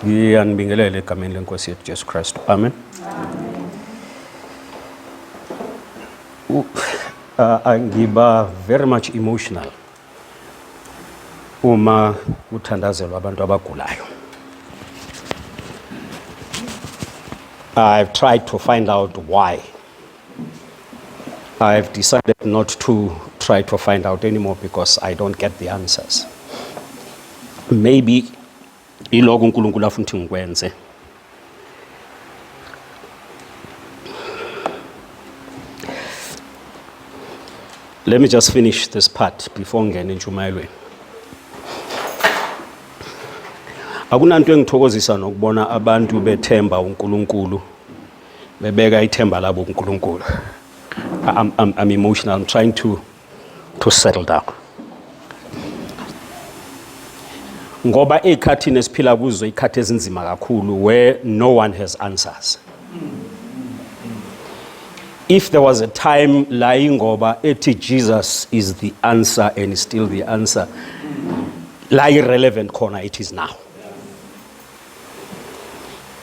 Ngiyanibingelela egameni lenkosi yethu Jesu Kristu. Amen. Ngiba very much emotional uma uthandazelwa abantu abagulayo. I've tried to find out why. I've decided not to try to find out anymore because I don't get the answers. Maybe iloko uNkulunkulu afuna ukuthi ngikwenze. Let me just finish this part before ngene entshumayelweni. Akunanto engithokozisa nokubona abantu bethemba uNkulunkulu bebeka ithemba labo kuNkulunkulu. I'm emotional. I'm trying to settle down. Ngoba ekhathini esiphila kuzo ikhathi ezinzima kakhulu where no one has answers. If there was a time lying ngoba ethi Jesus is the answer and is still the answer, la irrelevant corner it is now.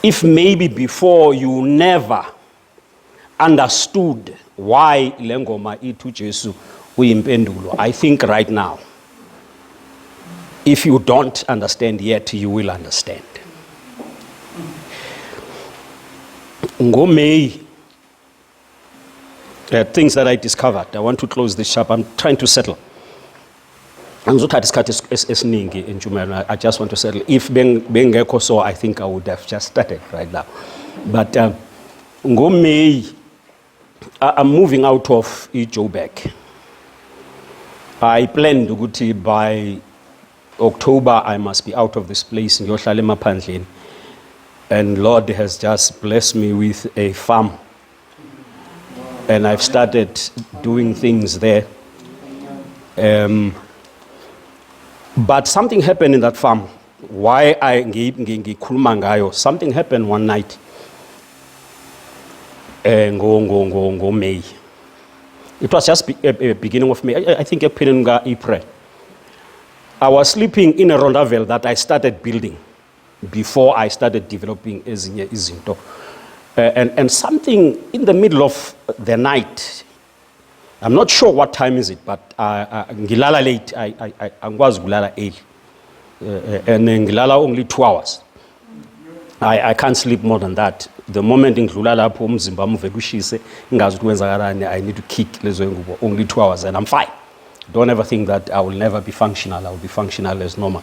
If maybe before you never understood why lengoma itu Jesu uyimpendulo, I think right now, if you don't understand yet, you will understand. Ngomei, things that I discovered. I want to close this chapter. I'm trying to settle. I just want to settle. If Bengeko so, I think I would have just started right now. But Ngomei, I'm moving out of Joburg. I planned to go by October, I must be out of this place in Yoshalema Panjin. And Lord has just blessed me with a farm. And I've started doing things there. But something happened in that farm. Why I ngayo? Something happened one night. Go May. It was just a beginning of May. I think April. I was sleeping in a rondavel that I started building before I started developing ezinye izinto. And something in the middle of the night, I'm not sure what time is it, but ngilala late, I was gulala early. And ngilala only 2 hours. I can't sleep more than that. The moment ngilala lapho umzimba mvelushise ngazi ukwenzakalani, I need to kick lezo ngubo only 2 hours and I'm fine. Don't ever think that I will never be functional. I will be functional as normal.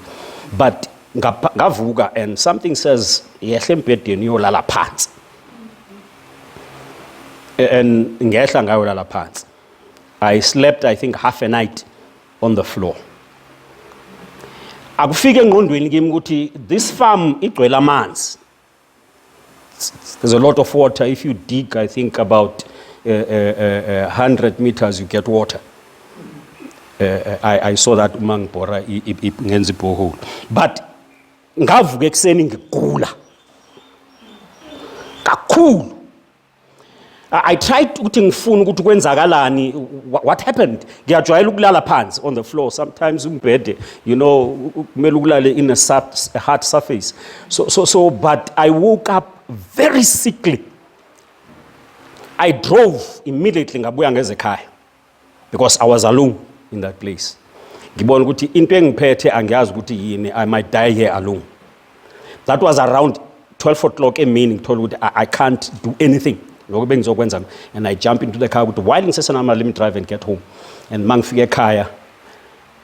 But ngavuka and something says yehle embhedeni uyolala phansi. And ngehla ngayolala phansi. I slept, I think, half a night on the floor. Akufike engqondweni kimi ukuthi this farm igcwele amanzi. There's a lot of water. If you dig, I think about 100 meters, you get water. I saw that umang bora ngenzi borehole. But ngavuka ekseni ngigula. Kakhulu. I tried to ngifuna ukuthi kwenzakalani, what happened? Ngiyajwayela ukulala phansi on the floor. Sometimes umbhede, you know, kumele ukulale in a hard surface. So but I woke up very sickly. I drove immediately ngabuya ngeze ekhaya because I was alone in that place. Ngibona ukuthi into engiphethe angiyazi ukuthi yini, I might die here alone. That was around 12 o'clock emini ngithola ukuthi I can't do anything. And I jump into the car with while let me drive and get home. And mangifike ekhaya.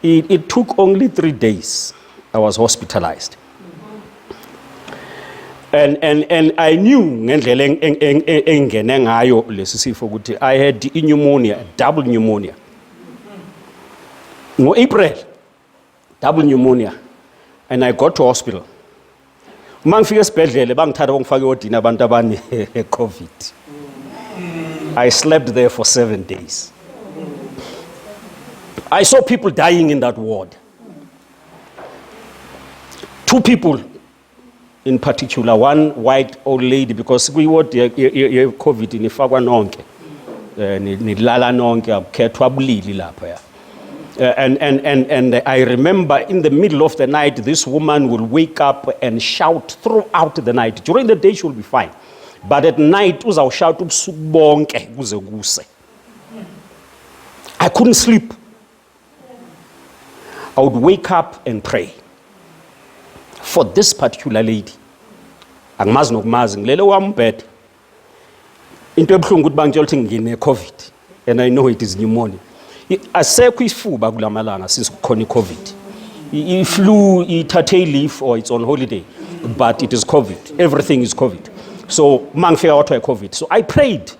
It took only 3 days. I was hospitalized. And I knew ngendlela engene ngayo lesifo ukuthi I had pneumonia, double pneumonia. No April, double pneumonia. And I got to hospital. Mangifike esibhedlela bangithatha bangifake odini abantu abane COVID. I slept there for 7 days. I saw people dying in that ward. 2 people in particular, one white old lady, because we ward COVID in ifakwa nonke. Nilala nonke akhethwa bulili lapha ya. And I remember in the middle of the night, this woman will wake up and shout throughout the night. During the day, she will be fine. But at night, uzawushout ubusuku bonke kuze kuse. I couldn't sleep. I would wake up and pray for this particular lady. Angimazi nokumazi ngilele wambed. Into ebuhlungu ukuthi bangitshela ukuthi ngine COVID and I know it is pneumonia. Asekho isifuba kulamalanga since kukhona iCovid. I-flu ithathe leave or it's on holiday, but it is COVID. Everything is COVID. So mangifika wathiwa iCovid. So I prayed.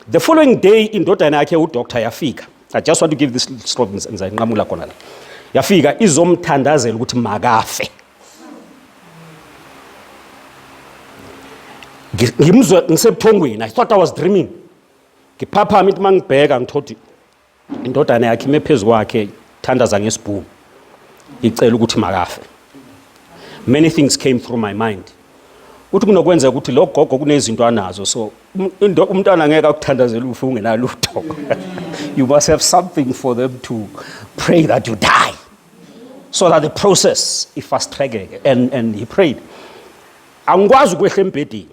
The following day indodana yakhe udoctor yafika. I just want to give this story nginqamula khona la. Yafika izomthandazela ukuthi makafe. Ngimzwe ngisebuthongweni. I thought I was dreaming. Ngiphaphama into mangibheka ngithothi indodana yakhe imephezulu kwakhe thandaza ngesibhuku. Icela ukuthi makafe. Many things came through my mind. Uthi kunokwenza ukuthi lo gogo kunezinto anazo, so umntwana ngeke akuthandazela ufe ungenalutho. You must have something for them to pray that you die, so that the process is fast tracked. And he prayed. Angikwazi ukwehla embhedeni.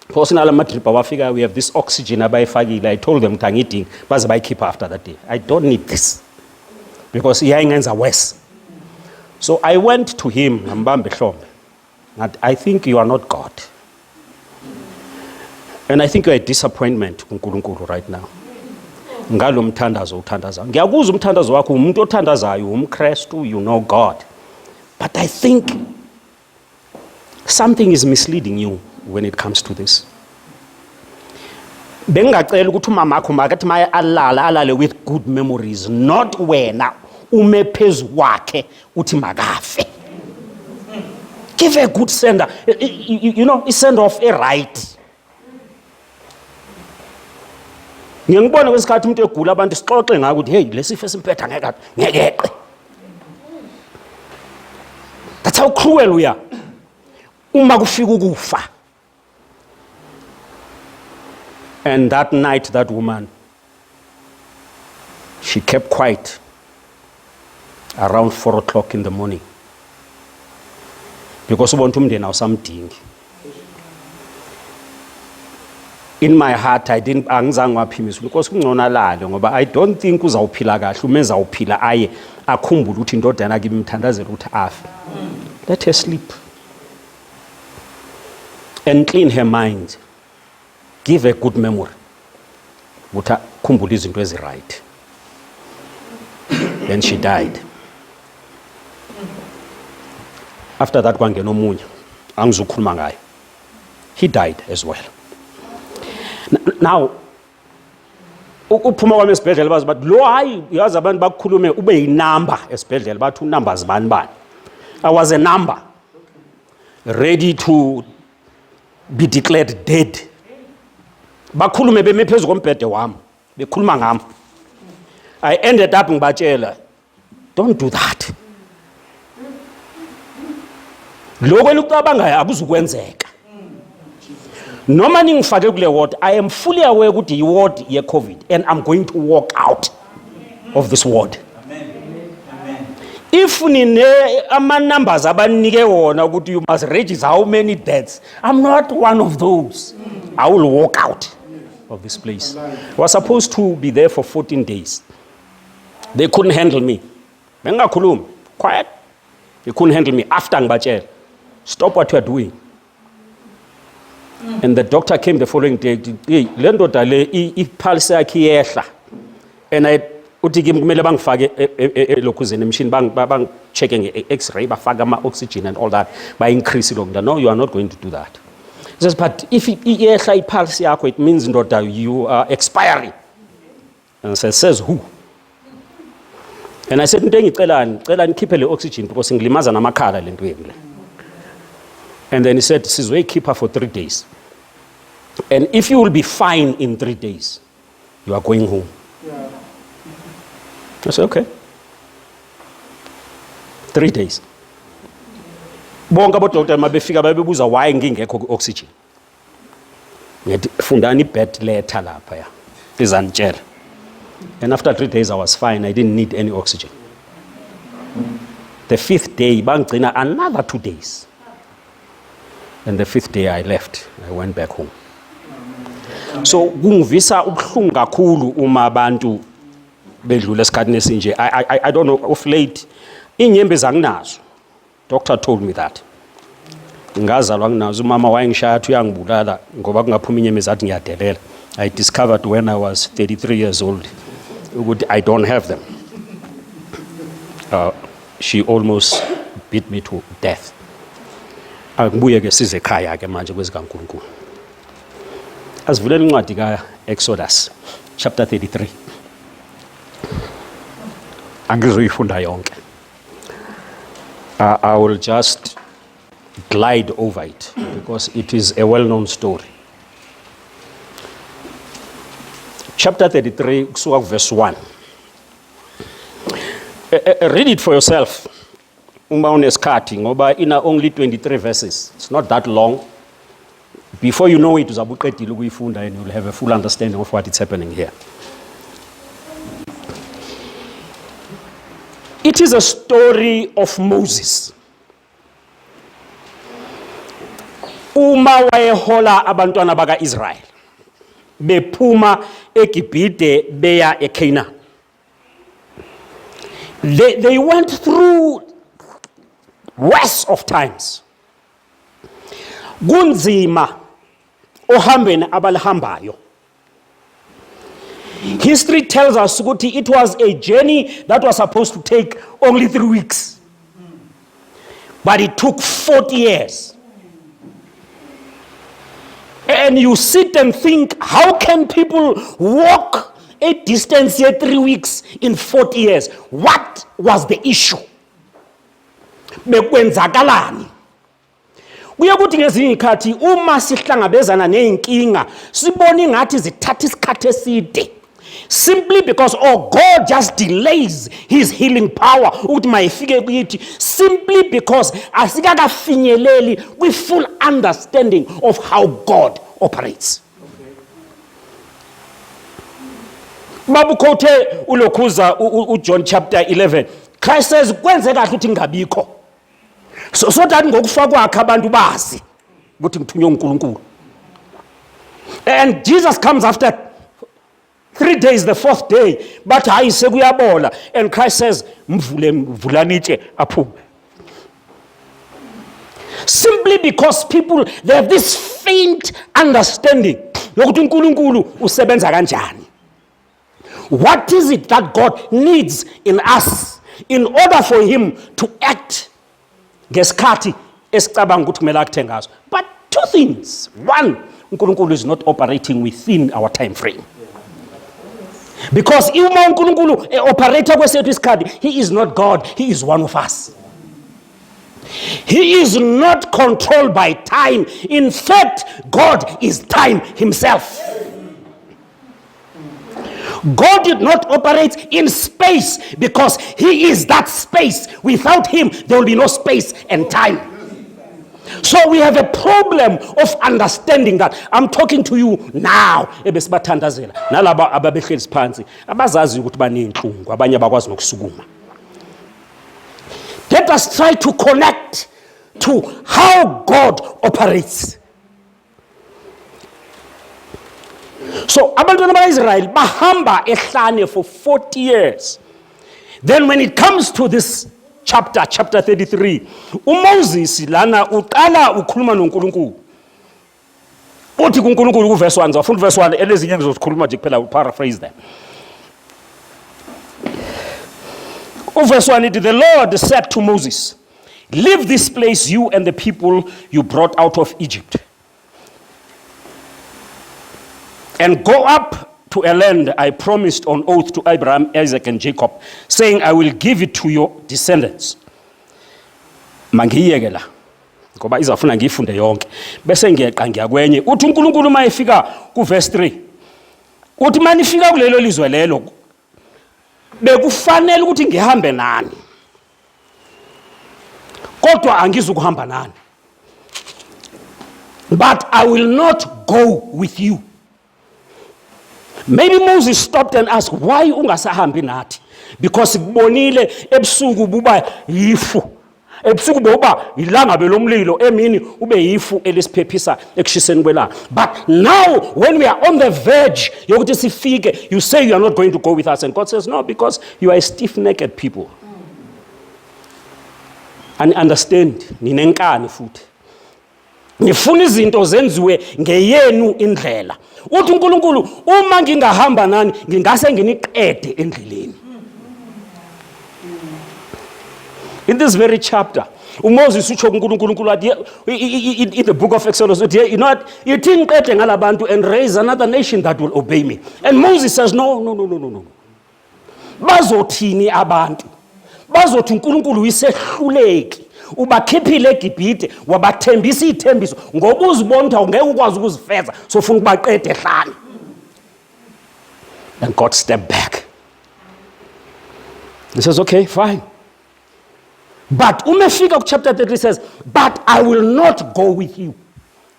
Because nala madrip awafika, we have this oxygen abayifakile. I told them tangiding baze bayikhipha after that day. I don't need this because iyayenza worse. So I went to him, ngambamba ehlombe. I think you are not God. And I think you are a disappointment kuNkulunkulu right now. Ngalo mthandazo uthandaza. Ngiyakuzwa umthandazo wakho umuntu othandazayo umKristu, you know God. But I think something is misleading you when it comes to this. Bengacela ukuthi umama wakho makathi maye alale with good memories, not wena ume phezu kwakhe uthi makafe. Give a good sender, you know, a send off a right. Ngiyangibona kwesikhathi umuntu egula abantu sixoxe ngako ukuthi hey lesifo esimphetha ngekeqe. That's how cruel we are. Uma kufika ukufa. And that night, that woman, she kept quiet around 4 o'clock in the morning. Because ubona umndeni awusamdingi. In my heart, angizange waphimisa because kungcono alale ngoba I don't think uzawuphila kahle umenza uphila aye akhumbule ukuthi indodana yakhe imthandazela ukuthi afe. Let her sleep. And clean her mind. Give a good memory. Ukuthi akhumbule izinto eziright. Then she died. After that kwangena omunye angizukhuluma ngayo. He died as well. Now uphuma kwami esibhedlela bazi bathi lo hayi yazi abantu bakukhulume ube yinumber esibhedlela bathi unumbers bani. I was a number ready to be declared dead. Bakhulume beme phezu kombhede wami bekhuluma ngami. I ended up ngibatshela, don't do that. Lokho ukucabangayo akuzukwenzeka. Noma ningifake kule ward, I am fully aware ukuthi i ward ye COVID and I'm going to walk out of this ward. If nine ama numbers abanike wona ukuthi you must register how many deaths, I'm not one of those. I will walk out of this place. I was supposed to be there for 14 days. They couldn't handle me. Bengakhulumi, quiet. They couldn't handle me after ngibatshela. Stop what you are doing. And the doctor came the following day. Hey, le ndoda le ipulse yakhe iyehla. And I uthi kumele bangifake elokhuzeni emshini bang checke nge-X-ray bafaka ama-oxygen and all that by increase lokho. No, you are not going to do that. He says, but if iyehla ipulse yakho, it means ndoda you are expiring. And says who? And I said, ngicela nikhiphe le oxygen because ngilimaza namakhala le nto yemi le. And then he said, Sizwe, keep her for 3 days. And if you will be fine in 3 days, you are going home. Yeah. I said, okay. 3 days. Bonke abodokotela mabefika babebuza why ngingekho oxygen. Ngithi fundani bed letter lapha ya. Izanitshela. And after 3 days I was fine. I didn't need any oxygen. The 5th day, bangcina another 2 days. And the 5th day I left. I went back home. So kungivisa ubuhlungu kakhulu uma abantu bedlula esikhathini esinje. I don't know, of late inyembezi anginazo. Doctor told me that. Ngazalwa nginazo, umama wayengishaya athi uyangibulala ngoba kungaphuma inyembezi athi ngiyadelela. I discovered when I was 33 years old ukuthi I don't have them. She almost beat me to death. Akubuye ke size ekhaya ke manje kwezikaNkulunkulu. Asivulela incwadi ka-Exodus chapter 33. Angizoyifunda yonke. I will just glide over it because it is a well-known story. Chapter 33, kusuka verse 1. Read it for yourself. Uma unesikhathi ngoba ina only 23 verses. It's not that long. Before you know it, uzabuqedile ukuyifunda and you'll have a full understanding of what is happening here. It is a story of Moses. Uma wayehola abantwana baka-Israel bephuma eGibhite beya eCanaan. They went through worst of times. Kunzima ohambeni abalihambayo. History tells us ukuthi it was a journey that was supposed to take only 3 weeks. But it took 40 years. And you sit and think, how can people walk a distance here 3 weeks in 40 years? What was the issue? Bekwenzakalani? Kuyakuthi ngezinye ikhathi uma sihlangabezana neyinkinga sibona ingathi zithatha isikhathi eside. Simply because God just delays his healing power ukuthi mayifike kithi, simply because asikakafinyeleli with full understanding of how God operates. Babu khothe ulokhuza uJohn chapter 11. Christ says kwenze kahle ukuthi ngabikho. So that ngokufa kwakhe abantu bazi ukuthi ngithunywe uNkulunkulu. And Jesus comes after 3 days, the 4th day, but hayi sekuyabola, and Christ says mvulanitshe aphume. Simply because people, they have this faint understanding yokuthi uNkulunkulu usebenza kanjani. What is it that God needs in us in order for him to act ngesikhathi esicabanga ukuthi kumele akuthe ngaso? But 2 things. One, uNkulunkulu is not operating within our time frame. Because uma uNkulunkulu operator kwesethu isikhathi, he is not God, he is one of us. He is not controlled by time. In fact, God is time himself. God did not operate in space because he is that space. Without him, there will be no space and time. So we have a problem of understanding that. I'm talking to you now. Ebesibathandazela nalaba ababehlezi phansi abazazi ukuthi banenhlungu abanye abakwazi nokusukuma. Let us try to connect to how God operates. So abantwana bakaIsrael bahamba ehlane for 40 years. Then when it comes to this chapter 33, uMoses lana uqala ukhuluma noNkulunkulu. Uthi kuNkulunkulu ku verse 1, afunda verse 1 elezinye ngizozikhuluma nje kuphela, paraphrase them. Verse 1, the Lord said to Moses, leave this place, you and the people you brought out of Egypt, and go up to a land I promised on oath to Abraham, Isaac, and Jacob, saying, I will give it to your descendants. Mangiyekela ngoba izafuna ngifunde yonke bese ngiyeqa ngiyakwenye. Uthi uNkulunkulu mayefika ku verse 3, uthi manifika kulelo lizwe lelo bekufanele ukuthi ngihambe nani, kodwa angizukuhamba nani. But I will not go with you. Maybe Moses stopped and asked, why ungasahambi nathi? Because kubonile ebusuku buba yifu. Ebusuku boba ilanga belomlilo emini ube yifu elisiphephisa ekushiseni kwelanga. But now when we are on the verge yokuthi sifike, you say you are not going to go with us, and God says no, because you are a stiff-necked people. And understand, ninenkani futhi. Nifuna izinto zenziwe ngeyenu indlela. Uthi uNkulunkulu uma ngingahamba nani ngingase nginiqede endleleni. In this very chapter, uMoses utsho kuNkulunkulu in the book of Exodus, you know what? Yithi ngiqede ngalabantu and raise another nation that will obey me. And Moses says no. Bazothini abantu? Bazothi uNkulunkulu uyisehluleki. Ubakhiphile eGibhite wabathembisa ithembiso ngoba uzibona ukuthi awungeke ukwazi ukuzifeza sofuna ukubaqede ehlane. And God stepped back. He says, okay, fine. But umefika ku chapter 30 says, but I will not go with you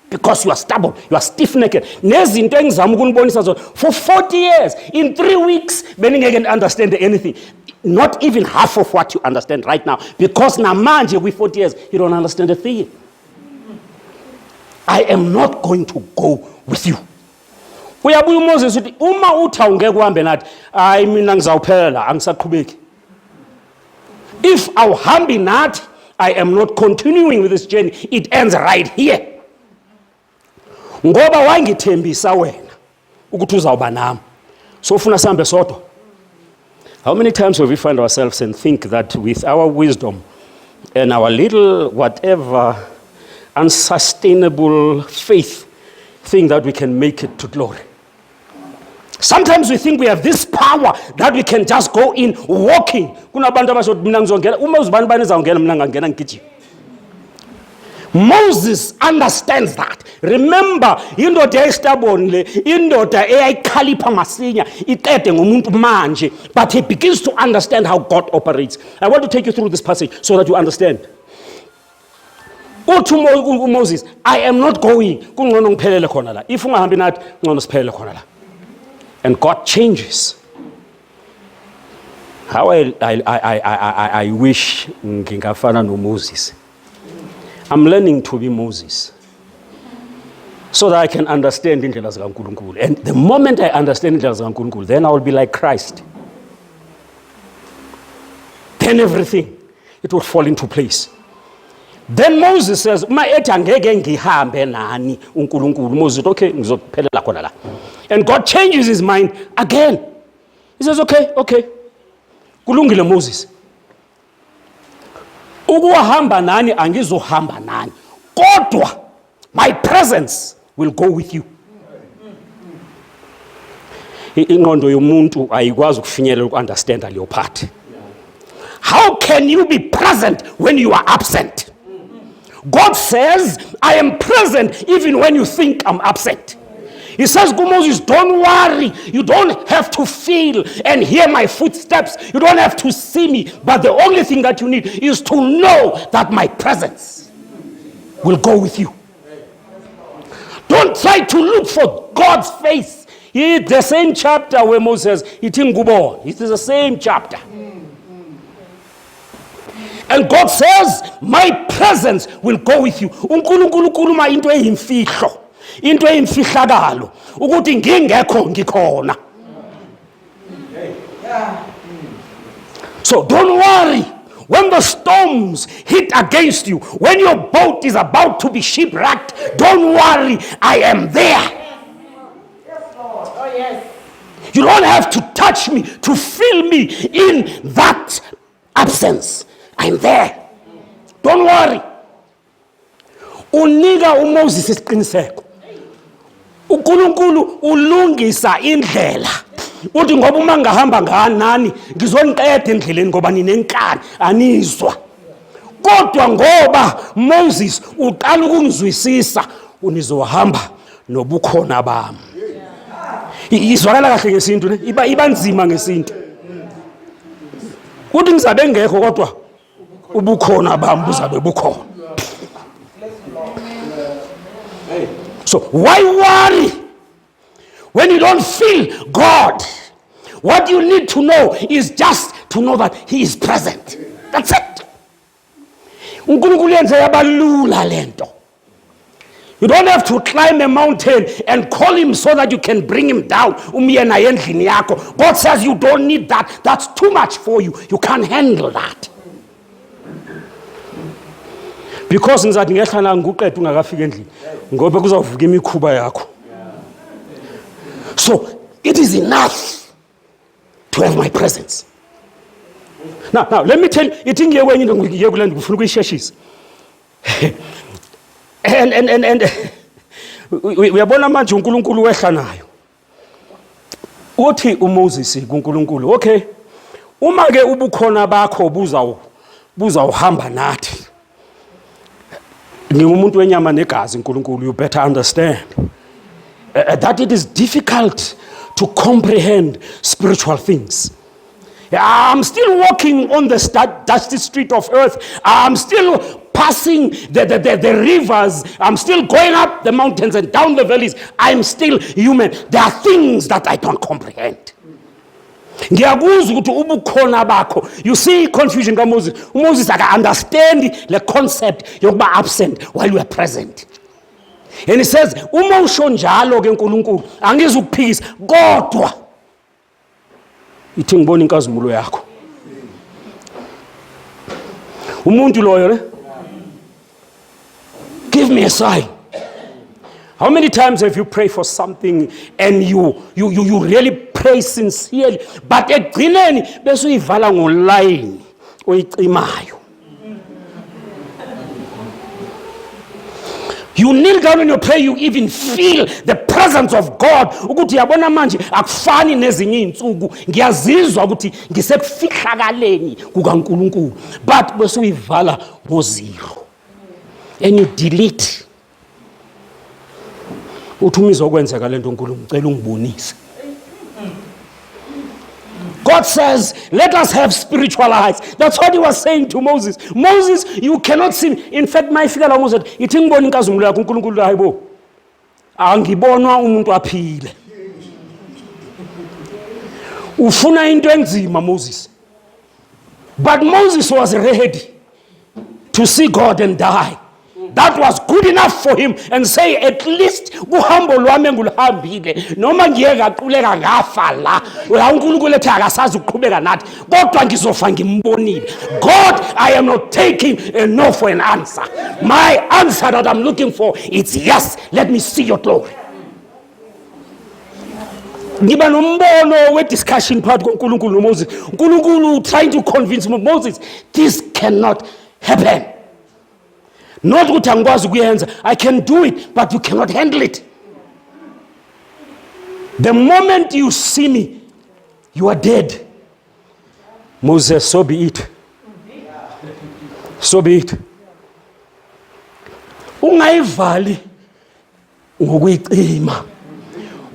because you are stubborn, you are stiff-necked. Nezinto engizama ukunibonisa zona for 40 years, in 3 weeks beningeke understand anything. Not even half of what you understand right now, because namanje with 40 years you don't understand a thing. I am not going to go with you. Uyabuya uMoses uthi uma uthi awungeke uhambe nathi, hayi mina ngizawuphela angisaqhubeki. If awuhambi nathi, I am not continuing with this journey. It ends right here. Ngoba wangithembisa wena ukuthi uzawuba nami. So ufuna sambe sodwa. How many times have we find ourselves and think that with our wisdom and our little whatever unsustainable faith think that we can make it to glory? Sometimes we think we have this power that we can just go in walking. Moses understands that. Remember, indoda estubborn le, indoda eyayikhalipha masinya iqede ngomuntu manje, but he begins to understand how God operates. I want to take you through this passage so that you understand. Uthi Moses, I am not going. Kungcono ngiphelele khona la. If ungahambi nathi, ngcono siphelele khona la. And God changes. How I wish ngingafana no Moses. I'm learning to be Moses so that I can understand indlela zikaNkulunkulu. And the moment I understand indlela zikaNkulunkulu, then I will be like Christ. Then everything, it will fall into place. Then Moses says, "Ma ethi angeke ngihambe nani uNkulunkulu." Moses, okay, ngizokuphelela khona la. And God changes his mind again. He says, okay. Kulungile Moses. Ukuhamba nani angizohamba nani. Kodwa my presence will go with you. Ingqondo yomuntu ayikwazi ukufinyelela ukunderstand leyo part. How can you be present when you are absent? God says, I am present even when you think I'm absent. He says to Moses, don't worry. You don't have to feel and hear my footsteps. You don't have to see me. But the only thing that you need is to know that my presence will go with you. Don't try to look for God's face. It's the same chapter where Moses says, it is the same chapter. And God says, my presence will go with you. uNkulunkulu ukhuluma into eyimfihlo. Into eyimfihlakalo ukuthi ngingekho ngikhona. So don't worry when the storms hit against you, when your boat is about to be shipwrecked, don't worry, I am there. Yes, Lord. Oh yes. You don't have to touch me to feel me in that absence. I'm there. Don't worry. Unika uMoses isiqiniseko. uNkulunkulu ulungisa indlela. Uthi ngoba uma ngahamba nganani ngizoniqeda endleleni ngoba ninenkani anizwa. Kodwa ngoba Moses uqala ukungizwisisa unizohamba nobukhona bami. Izwakala kahle ngesintu ne iba nzima ngesintu. Uthi ngizabe ngekho kodwa ubukhona bami buzabe bukhona. So why worry When you don't feel God, what you need to know is just to know that He is present. That's it. uNkulunkulu yenze yabalula lento. You don't have to climb a mountain and call Him so that you can bring Him down. God says you don't need that. That's too much for you. You can't handle that. Because ngizathi ngehlala nguqeda ungakafika endlini ngoba kuzavuka imikhuba yakho. So it is enough to have my presence. Now let me tell you, ithi ngiye kwenye into ngiye kule nto ngifuna ukuyisheshisa. And uyabona manje uNkulunkulu wehla nayo. Uthi uMoses kuNkulunkulu, okay, uma ke ubukhona bakho buzawuhamba nathi. Ngingumuntu wenyama negazi uNkulunkulu, you better understand that it is difficult to comprehend spiritual things. I'm still walking on the dusty street of earth. I'm still passing the rivers. I'm still going up the mountains and down the valleys. I'm still human. There are things that I don't comprehend. Ngiyakuzwa ukuthi ubukhona bakho. You see confusion kaMoses. Moses understand the concept yokuba absent while you are present. And he says, uma usho njalo ke uNkulunkulu, angizukuphikisa kodwa ithi ngibona inkazimulo yakho. Umuntu loyo le? Give me a sign. How many times have you prayed for something and you really pray sincerely, but ekugcineni bese uyivala ngoline oyicimayo? You kneel down in your prayer, you even feel the presence of God. Ukuthi yabona manje akufani nezinye insuku, ngiyazizwa ukuthi ngisekufihlakaleni kukaNkulunkulu, but bese uyivala ngo-0 and you delete. Uthi umizwa okwenzeka lento uNkulunkulu ngicela ungibonise. God says, let us have spiritual eyes. That's what He was saying to Moses. Moses, you cannot see. In fact, my figure almost said, ithi ngibona inkazimulo yakho uNkulunkulu hayibo. Angibonwa umuntu aphile. Ufuna into enzima Moses. But Moses was ready to see God and die. That was good enough for him, and say, at least uhambo lwami enguluhambile noma ngiyeka quleka ngafa la uNkulunkulu ethi akasazi ukuqhubeka nathi kodwa ngizofa ngimbonile. God, I am not taking a no for an answer. My answer that I'm looking for is yes, let me see your glory. Ngiba nombono we discussion phakathi koNkulunkulu noMoses. uNkulunkulu trying to convince Moses this cannot happen. Not ukuthi angikwazi kuyenza, I can do it, but you cannot handle it. The moment you see me, you are dead. Moses, so be it. So be it. Ungayivali ngokuyicima.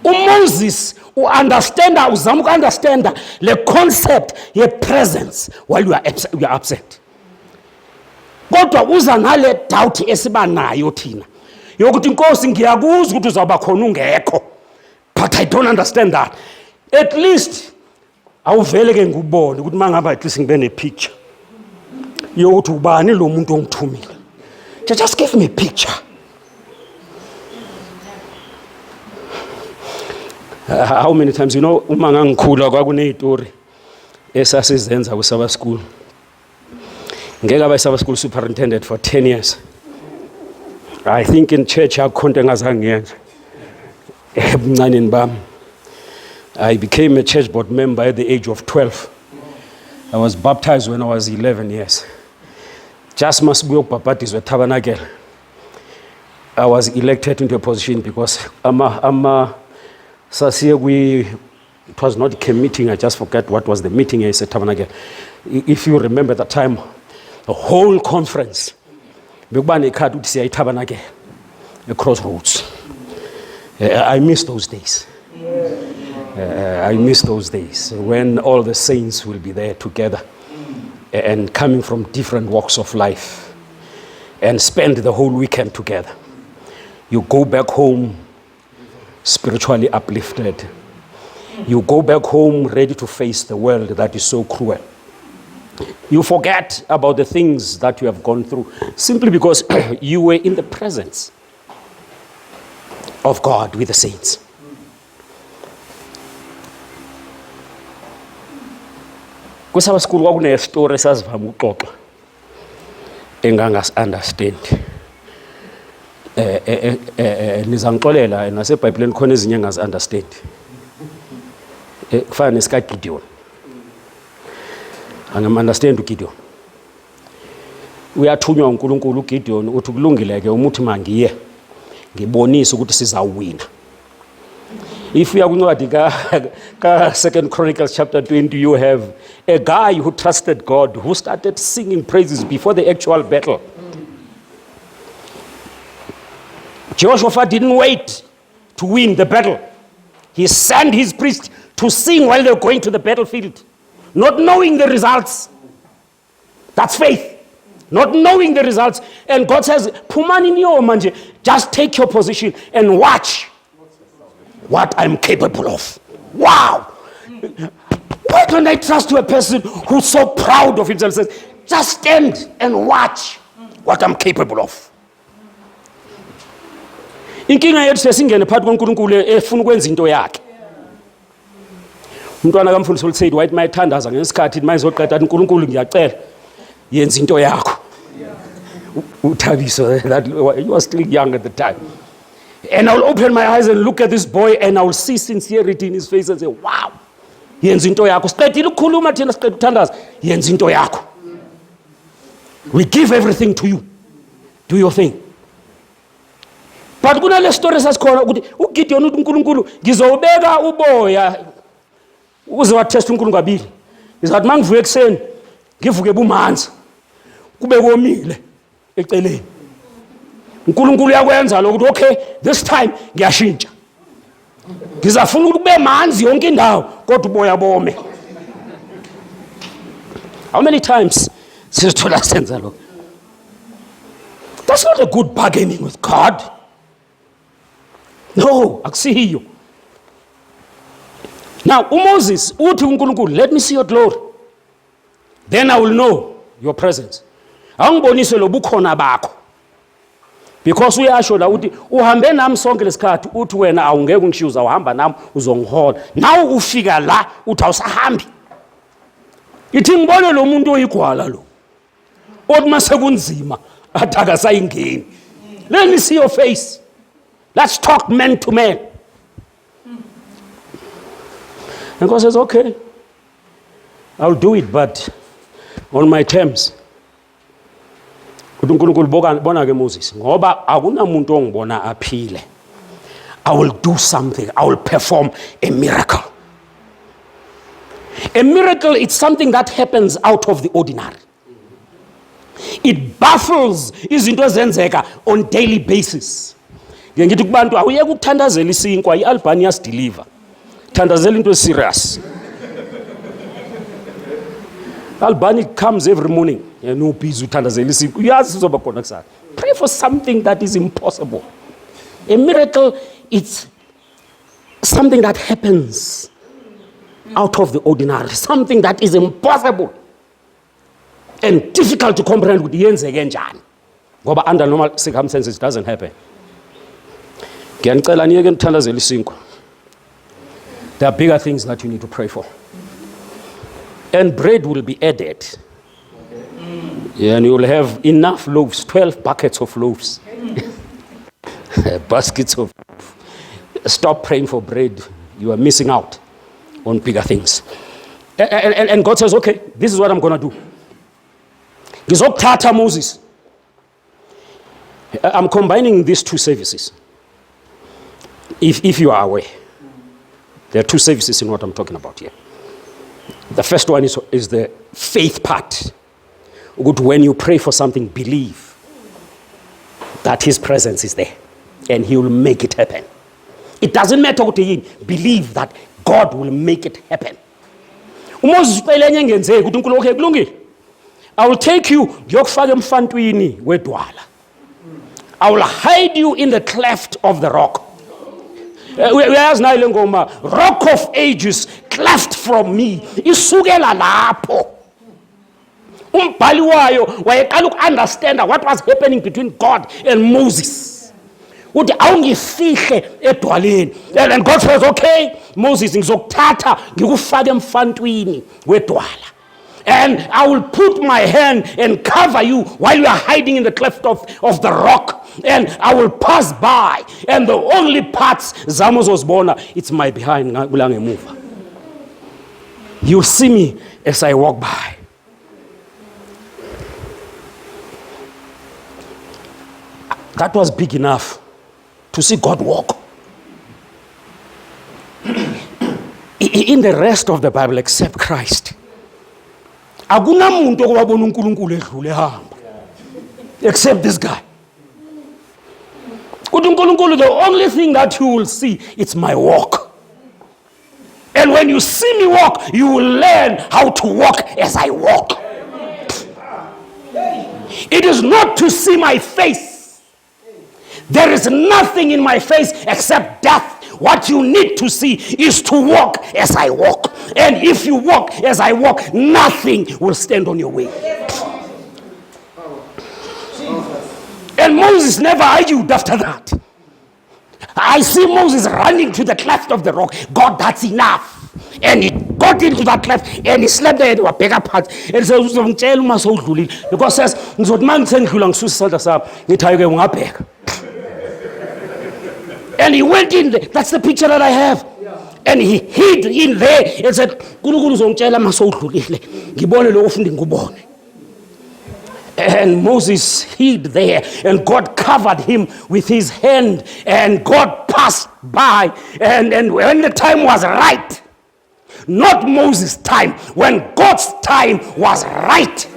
uMoses uzama ukunderstanda the concept ye presence while you are absent. Kodwa uza nale doubt esiba nayo thina yokuthi inkosi ngiyakuzwa ukuthi uzaba khona ungekho, but I don't understand that. At least awuvele ke ngubone ukuthi mangaba at least ngibe ne picture yokuthi ubani lo muntu ongithumile. Just give me a picture. How many times, you know, uma ngangikhula kwakunezitori esasizenza kusaba school. Ngeke aba Sabbath school superintendent for 10 years. I think in church akhonto engazange ngiyenze. Ebuncaneni bami. I became a church board member at the age of 12. I was baptized when I was 11 years. Just masibuye ukubhabhadizwa eTabernacle. I was elected into a position because it was not a meeting, I just forget what was the meeting at Tabernacle. If you remember that time, the whole conference, Tabernacle, a crossroads. I miss those days. I miss those days when all the saints will be there together and coming from different walks of life and spend the whole weekend together. You go back home, spiritually uplifted. You go back home ready to face the world that is so cruel. You forget about the things that you have gone through simply because you were in the presence of God with the saints. Kusaba school kwakune story sasivama uxoxa engangas-understand. Nizangixolela nasebhayibhelini khona ezinye engazi-understand. Kufana nesikaGideon. Angam-understand uGideon. Uyathunywa uNkulunkulu uGideon uthi kulungile-ke umuthi mangiye ngibonise ukuthi sizawuwina. If you are going to 2 Chronicles chapter 20, you have a guy who trusted God, who started singing praises before the actual battle. Jehoshaphat didn't wait to win the battle. He sent his priests to sing while they were going to the battlefield, not knowing the results. That's faith. Not knowing the results. And God says, Pumani niyo manje, just take your position and watch what I'm capable of. Wow. Why don't I trust to a person who's so proud of himself, says, just stand and watch what I'm capable of. Inkinga yethu sesingene phakathi koNkulunkulu efuna ukwenza into yakhe. Umntwana kaMfundisi usaid white mayithandaza ngesikhathi mayizoqeda uNkulunkulu ngiyacela yenza into yakho. Ndaliso, that you were still young at the time. And I'll open my eyes and look at this boy and I'll see sincerity in his face and say, wow, yenza into yakho. Siqedile ukukhuluma thina siqeda ukuthandaza, yenza into yakho. We give everything to you. Do your thing. But kunale story sasikhona ukuthi uGideon uthi uNkulunkulu ngizobeka uboya uze wathesta uNkulunkulu kabili. Ngizathi mangivuke ekseni ngivuke bumanzi kube komile eceleni. uNkulunkulu uyakwenza lokho ukuthi okay, this time ngiyashintsha. Ngizafuna ukuthi kube manzi yonke indawo kodwa uboya bome. How many times sisithola senza lokho? That's not a good bargaining with God. No, akusiyo. Now, Moses uthi uNkulunkulu, let me see your glory. Then I will know your presence. Awungibonise lobukhona bakho. Because uyasho la uthi uhambe nami sonke lesikhathi uthi wena awungeke ungishiya uhamba nami uzongihola. Now ufika la uthi awusahambi. Ithi ngibone lo muntu oyigwala lo. Othi mase kunzima athaka sayingeni. Let me see your face. Let's talk man to man. And God says, okay, I'll do it, but on my terms. uNkulunkulu bona ke Moses ngoba akunamuntu ongibona aphile. I will do something. I will perform a miracle. A miracle is something that happens out of the ordinary. It baffles izinto ezenzeka on daily basis. Ngithi kubantu awuyeke ukuthandazela isinkwa iAlbania deliver. Thandazela into serious. Albani comes every morning and no peace uthandazela isinkwa. Uyazi uzoba khona kusasa. Pray for something that is impossible. A miracle it's something that happens out of the ordinary, something that is impossible and difficult to comprehend ukuthi yenzeke njani. Ngoba under normal circumstances it doesn't happen. Ngiyanicela niyeke nithandazela isinkwa. There are bigger things that you need to pray for. And bread will be added. Yeah, and you will have enough loaves, 12 buckets of loaves. Baskets of. Stop praying for bread. You are missing out on bigger things. And God says, okay, this is what I'm going to do. Ngizokuthatha Moses. I'm combining these two services. If you are aware, there are two services in what I'm talking about here. The first one is the faith part. When you pray for something, believe that His presence is there and He will make it happen. It doesn't matter what you believe that God will make it happen. I will take you, I will hide you in the cleft of the rock. Uyayazi nayo le ngoma, Rock of Ages cleft from me. Isukela lapho. Umbhali wayo wayeqala uku-understanda what was happening between God and Moses. Uthi awungifihle edwaleni. And God says, okay, Moses, ngizokuthatha ngikufake emfantwini wedwala. And I will put my hand and cover you while you are hiding in the cleft of the rock. And I will pass by. And the only parts Zamos was born, it's my behind. You'll see me as I walk by. That was big enough to see God walk. In the rest of the Bible, except Christ, except this guy. The only thing that you will see, it's my walk. And when you see me walk, you will learn how to walk as I walk. It is not to see my face. There is nothing in my face except death. What you need to see is to walk as I walk. And if you walk as I walk, nothing will stand on your way. And Moses never argued after that. I see Moses running to the cleft of the rock. God, that's enough. And he got into that cleft and he slept there and were bigger parts. And so because says, and he went in there. That's the picture that I have. And he hid in there and said, and Moses hid there, and God covered him with his hand, and God passed by. And when the time was right, not Moses' time, when God's time was right,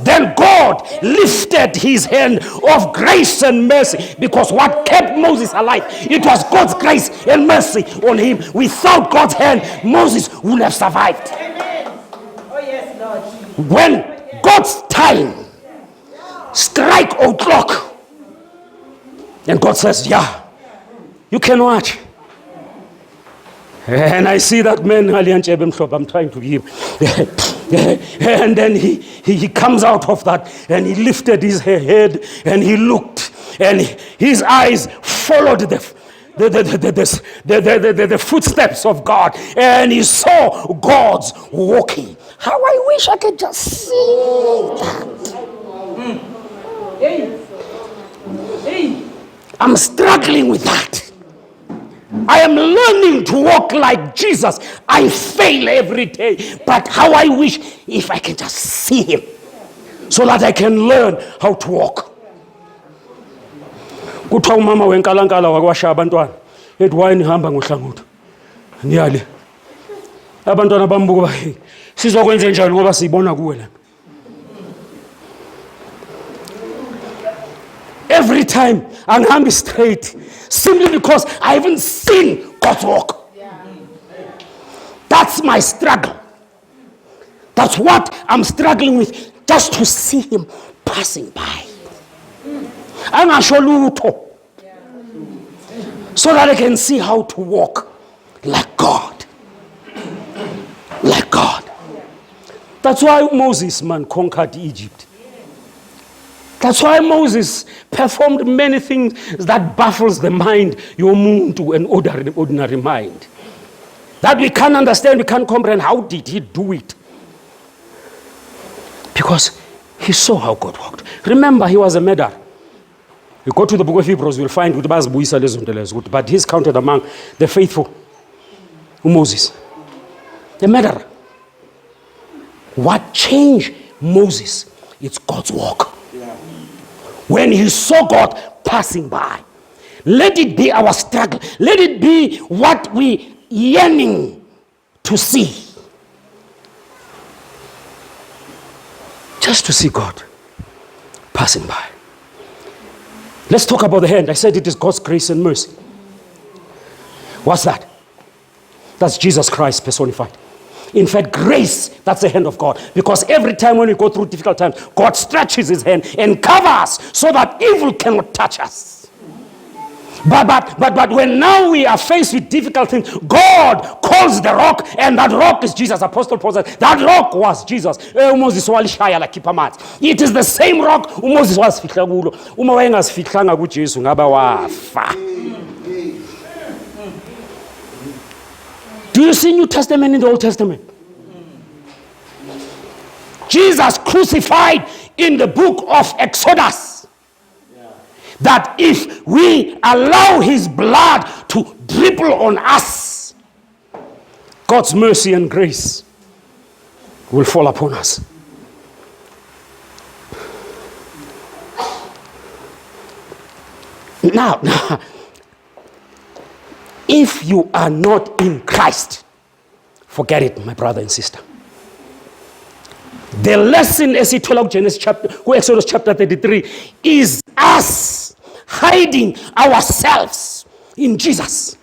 then God lifted his hand of grace and mercy, because what kept Moses alive, it was God's grace and mercy on him. Without God's hand, Moses would have survived. Amen. Oh yes, Lord. When God's time strike o'clock, and God says, yeah, you can watch. And I see that man, I'm trying to give. And then he comes out of that, and he lifted his head, and he looked, and his eyes followed the footsteps of God, and he saw God's walking. How I wish I could just see that. I'm struggling with that. I am learning to walk like Jesus. I fail every day. But how I wish if I can just see him so that I can learn how to walk. Kuthiwa umama wenkalankala wakwasha abantwana ethi wayini hamba ngohlangothi niyale abantwana bambuka ba sizokwenza njani ngoba sibona kuwe la. Every time angihambi straight simply because I haven't seen God's walk. That's my struggle. That's what I'm struggling with, just to see him passing by. Angasho lutho. So that I can see how to walk like God. Like God. That's why Moses, man, conquered Egypt. That's why Moses performed many things that baffles the mind, your muntu, an ordinary mind. That we can't understand, we can't comprehend. How did he do it? Because he saw how God walked. Remember, he was a murderer. You go to the book of Hebrews, you'll find, but he's counted among the faithful. Moses, the murderer. What changed Moses? It's God's walk. When he saw God passing by. Let it be our struggle. Let it be what we yearning to see. Just to see God passing by. Let's talk about the hand. I said it is God's grace and mercy. What's that? That's Jesus Christ personified. In fact, grace, that's the hand of God. Because every time when we go through difficult times, God stretches his hand and covers so that evil cannot touch us. But when now we are faced with difficult things, God calls the rock, and that rock is Jesus. Apostle Paul said, that rock was Jesus. It is the same rock uMoses wasifihla kulo. Uma wayengasifihlanga kuJesu ngaba wafa. Do you see New Testament in the Old Testament? Jesus crucified in the book of Exodus. That if we allow his blood to dribble on us, God's mercy and grace will fall upon us. Now, if you are not in Christ, forget it, my brother and sister. The lesson as he told Exodus chapter 33 is us hiding ourselves in Jesus.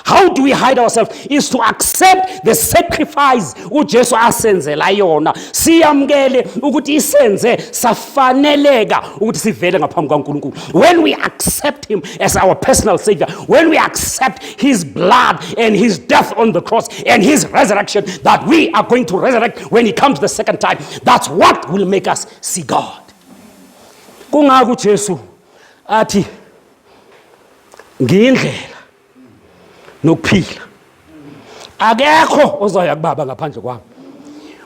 How do we hide ourselves? Is to accept the sacrifice uJesu asenzela yona. Siyamkele ukuthi isenze safaneleka ukuthi sivele ngaphambi kaNkulunkulu. When we accept him as our personal savior, when we accept his blood and his death on the cross and his resurrection, that we are going to resurrect when he comes the second time, that's what will make us see God. Kungako uJesu athi ngiyindlela nokuphila, akekho ozaya kubaba ngaphandle kwami.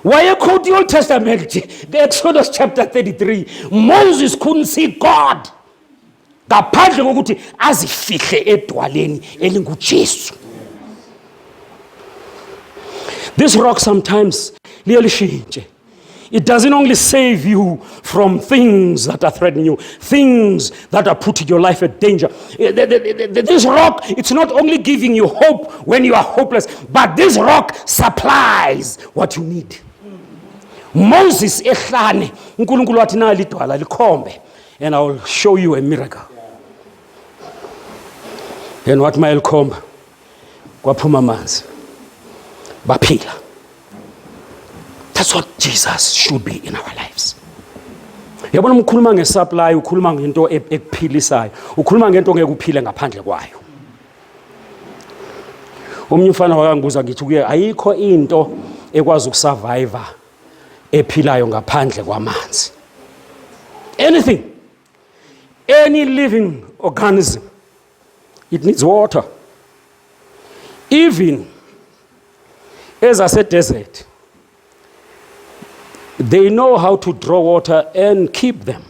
Wayequote the Old Testament, the Exodus chapter 33. Moses couldn't see God ngaphandle kokuthi azifihle edwaleni elinguJesu. This rock sometimes liyalishintshe. It doesn't only save you from things that are threatening you, things that are putting your life at danger. This rock, it's not only giving you hope when you are hopeless, but this rock supplies what you need. Moses ehlane, uNkulunkulu wathi nali idwala likhombe, and I will show you a miracle. And what mayelikhomba kwaphuma amanzi baphila. That's what Jesus should be in our lives. Yabona ukukhuluma ngesupply, ukhuluma ngento ekuphilisayo, ukhuluma ngento ngeke uphile ngaphandle kwayo. Umnye umfana wakangibuza ngithi kuye ayikho into ekwazi ukusurvive ephilayo ngaphandle kwamanzi. Anything, any living organism, it needs water. Even as I said, desert, they know how to draw water and keep them.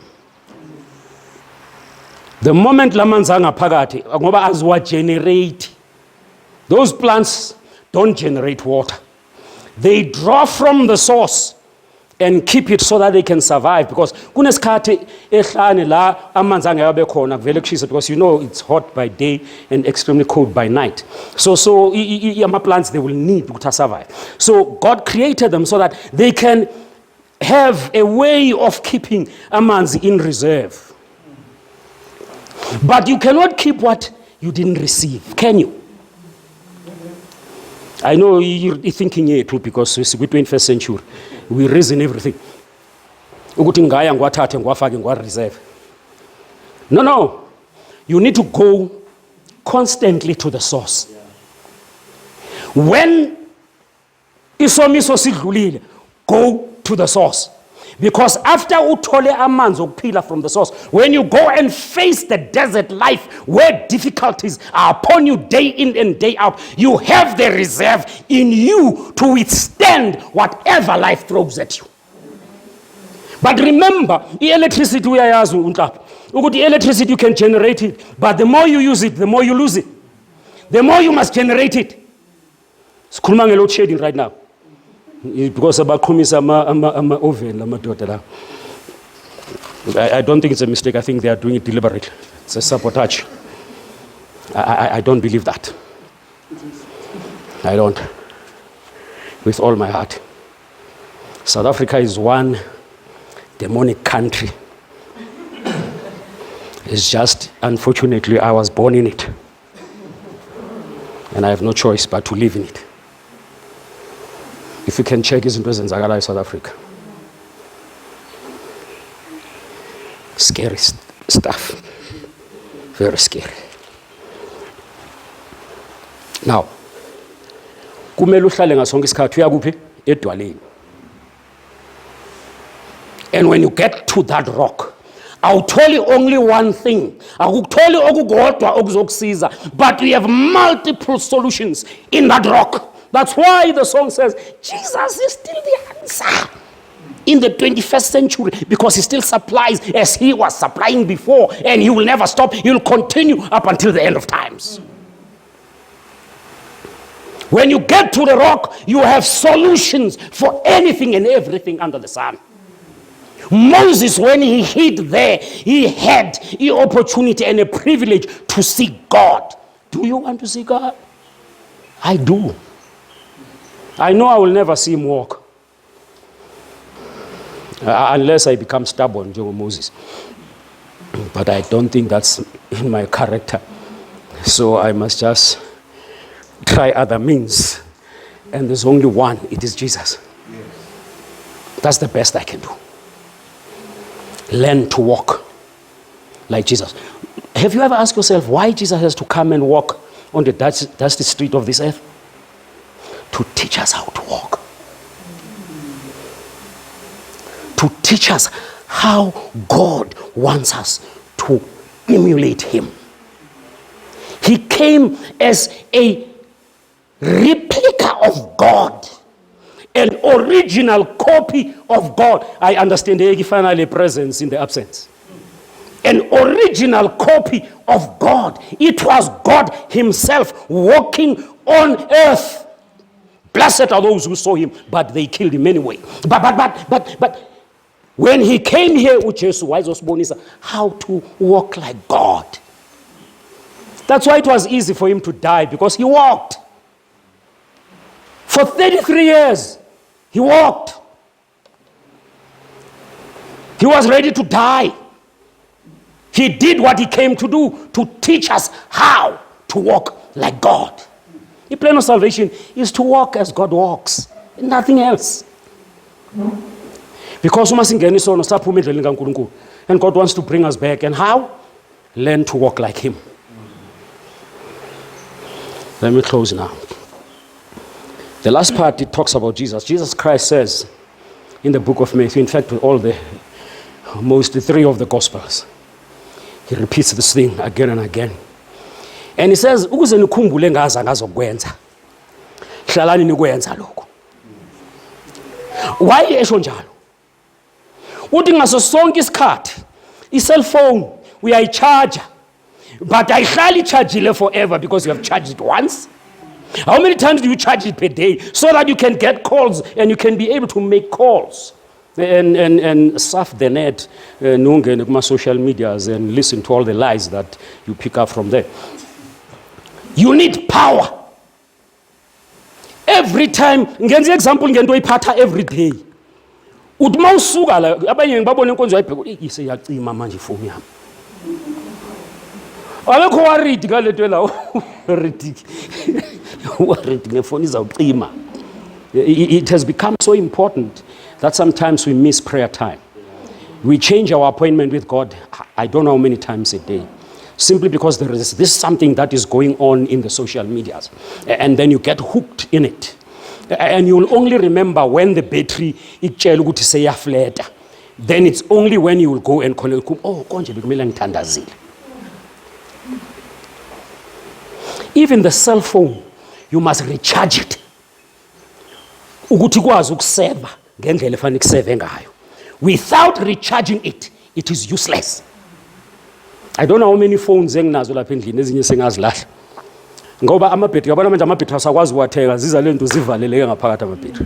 The moment lamanzi angaphakathi ngoba aziwa generate, those plants don't generate water. They draw from the source and keep it so that they can survive, because kunesikhathi ehlane la amanzi angabe khona kuvele kushisa, because you know it's hot by day and extremely cold by night. So ama plants, they will need to survive. So God created them so that they can have a way of keeping amanzi in reserve. But you cannot keep what you didn't receive, can you? I know you're thinking here too, because we're 21st century. We reason everything. Ukuthi ngaya ngiwathathe ngiwafake ngiwareserve. No. You need to go constantly to the source. When isomiso sidlulile, go to the source. Because after uthole amanzi okuphila from the source, when you go and face the desert life where difficulties are upon you day in and day out, you have the reserve in you to withstand whatever life throws at you. But remember, electricity uyayazi uNhlapha ukuthi electricity you can generate it, but the more you use it, the more you lose it. The more you must generate it. Sikhuluma nge-load shedding right now. Because abaqhumisa ama oven lamadoda la. I don't think it's a mistake. I think they are doing it deliberately. It's a sabotage. I don't believe that. I don't. With all my heart. South Africa is one demonic country. It's just, unfortunately, I was born in it. And I have no choice but to live in it. If you can check his presence, I got South Africa. Scary stuff. Very scary. Now, kumele uhlale ngasonke isikhathi uyakuphi edwaleni. And when you get to that rock, I'll tell you only one thing. Akukutholi okukodwa okuzokusiza, but we have multiple solutions in that rock. That's why the song says, Jesus is still the answer in the 21st century, because he still supplies as he was supplying before, and he will never stop. He will continue up until the end of times. When you get to the rock, you have solutions for anything and everything under the sun. Moses, when he hid there, he had the opportunity and a privilege to see God. Do you want to see God? I do. I know I will never see him walk. Unless I become stubborn, Joe Moses. But I don't think that's in my character. So I must just try other means. And there's only one, it is Jesus. Yes. That's the best I can do. Learn to walk like Jesus. Have you ever asked yourself why Jesus has to come and walk on the dusty street of this earth? To teach us how to walk. To teach us how God wants us to emulate him. He came as a replica of God, an original copy of God. I understand the finally presence in the absence. An original copy of God. It was God himself walking on earth. Blessed are those who saw him, but they killed him anyway. But when he came here, how to walk like God. That's why it was easy for him to die, because he walked. For 33 years, he walked. He was ready to die. He did what he came to do, to teach us how to walk like God. The plan of salvation is to walk as God walks, and nothing else. Because and God wants to bring us back. And how? Learn to walk like him. Let me close now. The last part, it talks about Jesus. Jesus Christ says in the book of Matthew, in fact, most three of the Gospels, he repeats this thing again and again. And he says, ukuze nikhumbule ngaza ngazokwenza. Hlalani nikwenza lokho. Why esho njalo? Uthi ngaso sonke isikhathi, i-cell phone uyayi-charger, but ayihlali chargile forever because you have charged it once. How many times do you charge it per day so that you can get calls and you can be able to make calls and surf the net, nungene kuma social medias and listen to all the lies that you pick up from there? You need power. Every time, ngenza example ngento iphatha every day. Uthi mawusuka la abanye ngibabona inkonzo yayibheka ise yacima manje ifoni yami. Awekho worried ngaleto la worried. Worried ngefoni izawucima. It has become so important that sometimes we miss prayer time. We change our appointment with God, I don't know how many times a day, simply because there is this something that is going on in the social medias, and then you get hooked in it. And you'll only remember when the battery ikutshela ukuthi seyafleta. Then it's only when you will go and call, oh, konje bekumele ngithandazile. Even the cell phone, you must recharge it. Ukuthi kwazi ukuseva ngendlela efanele ikuseve ngayo. Without recharging it, it is useless. I don't know how many phones enginazo lapha endlini ezinye sengazilahla. Ngoba amabhetri yabona manje amabhetri asakwazi ukuwatheka ziza lento zivaleleke ngaphakathi amabhetri.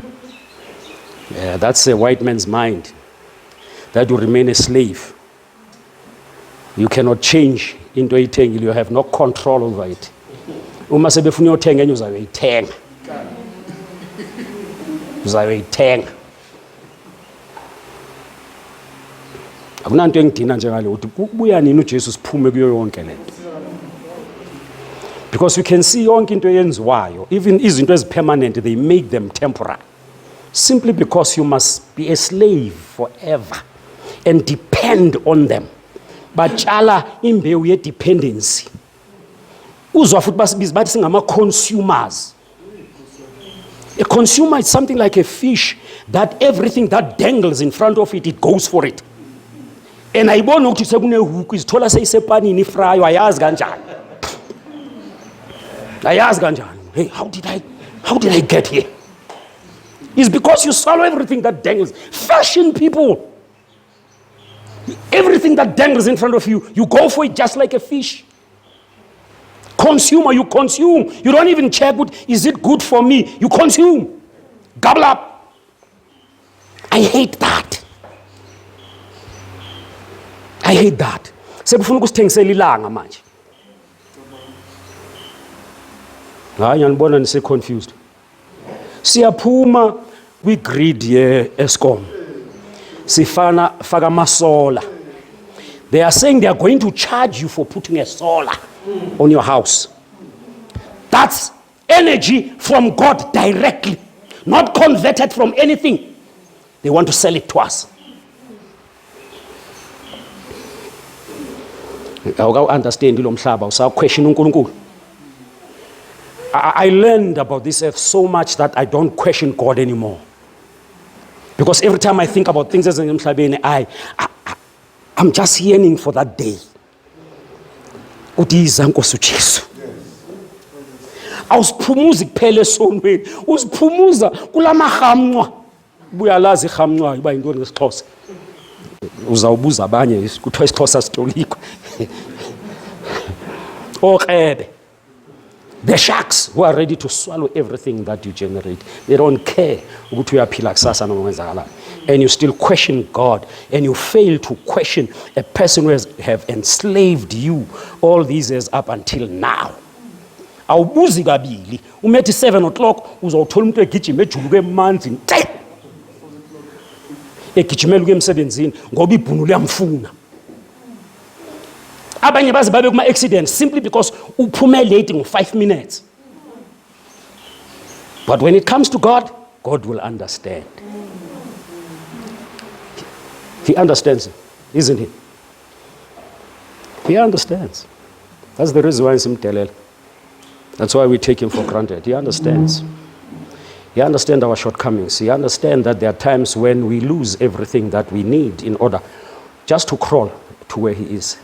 Yeah, that's a white man's mind. That you remain a slave. You cannot change into oyithengile, you have no control over it. Uma sebefuna uyothenga enye uzayoyithenga. Uzayoyithenga. Akunanto engidina njengale ukuthi kubuya nini uJesu siphume kuyo yonke lento. Because we can see yonke into eyenziwayo, even izinto ezipermanent, they make them temporary. Simply because you must be a slave forever and depend on them. Batshala imbewu ye dependency. Uzwa futhi basibiza bathi singama-consumers. A consumer is something like a fish that everything that dangles in front of it, it goes for it. And ayibona ukuthi sekunehuku izithola seyisepanini ifrayo ayazi kanjani. Ayazi kanjani. Hey, how did I get here? It's because you swallow everything that dangles. Fashion people. Everything that dangles in front of you, you go for it just like a fish. Consumer, you consume. You don't even check, is it good for me? You consume. Gobble up. I hate that. I hate that. Sekufuna ukusithengisela ilanga manje. Hayi ngiyanibona nise confused. Siyaphuma kwi-grid ye-Eskom. Sifana faka masola. They are saying they are going to charge you for putting a solar on your house. That's energy from God directly, not converted from anything. They want to sell it to us. Understand lo mhlaba usa question uNkulunkulu. I learned about this earth so much that I don't question God anymore. Because every time I think about things as emhlabeni, I'm just yearning for that day. Udiza Nkosi uJesu. Awusiphumuza kuphela esonweni, usiphumuza kulamahamncwa. Buyalazi ihamncwa iba yintoni ngesixhosa. Uzawubuza abanye kuthiwa isixhosa sitolikwe. Okrebe. The sharks who are ready to swallow everything that you generate. They don't care ukuthi uyaphila kusasa noma kwenzakala. And you still question God, and you fail to question a person who have enslaved you all these years up until now. Awubuzi kabili. Umethi 7 o'clock uzawuthola umuntu egijima ejuluke emanzi nte. Egijimela emsebenzini ngoba ibhunu liyamfuna. Abanye baze babe kuma accident simply because uphume late in 5 minutes. But when it comes to God, God will understand. He understands, isn't he? He understands. That's the reason why Simtelel. That's why we take him for granted. He understands. He understands our shortcomings. He understands that there are times when we lose everything that we need in order just to crawl to where he is.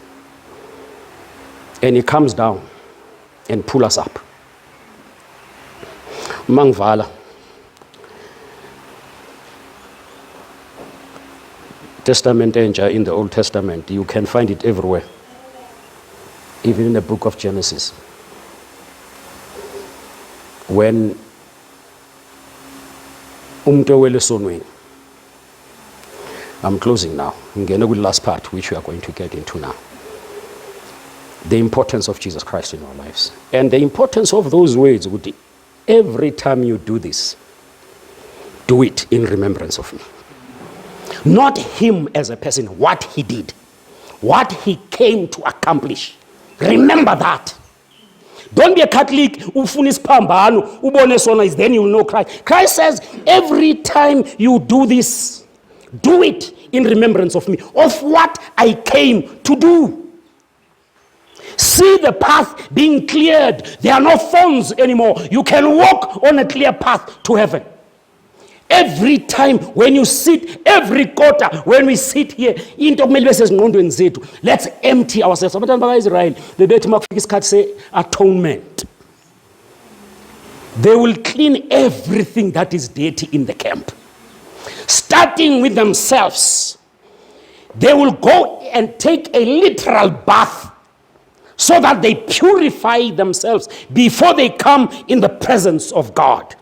And he comes down and pulls us up. Mangvala. Testament Angel in the Old Testament, you can find it everywhere. Even in the book of Genesis. When I'm closing now. I'm going to the last part, which we are going to get into now. The importance of Jesus Christ in our lives. And the importance of those words would be, every time you do this, do it in remembrance of me. Not him as a person, what he did, what he came to accomplish. Remember that. Don't be a Catholic, ufunis pambano, ubone sona is then you will know Christ. Christ says, every time you do this, do it in remembrance of me, of what I came to do. See the path being cleared. There are no thorns anymore. You can walk on a clear path to heaven. Every time when you sit, every quarter when we sit here, let's empty ourselves. Abantwana baka-Israyeli bebethi makufika isikhathi se-atonement. They will clean everything that is dirty in the camp. Starting with themselves. They will go and take a literal bath so that they purify themselves before they come in the presence of God.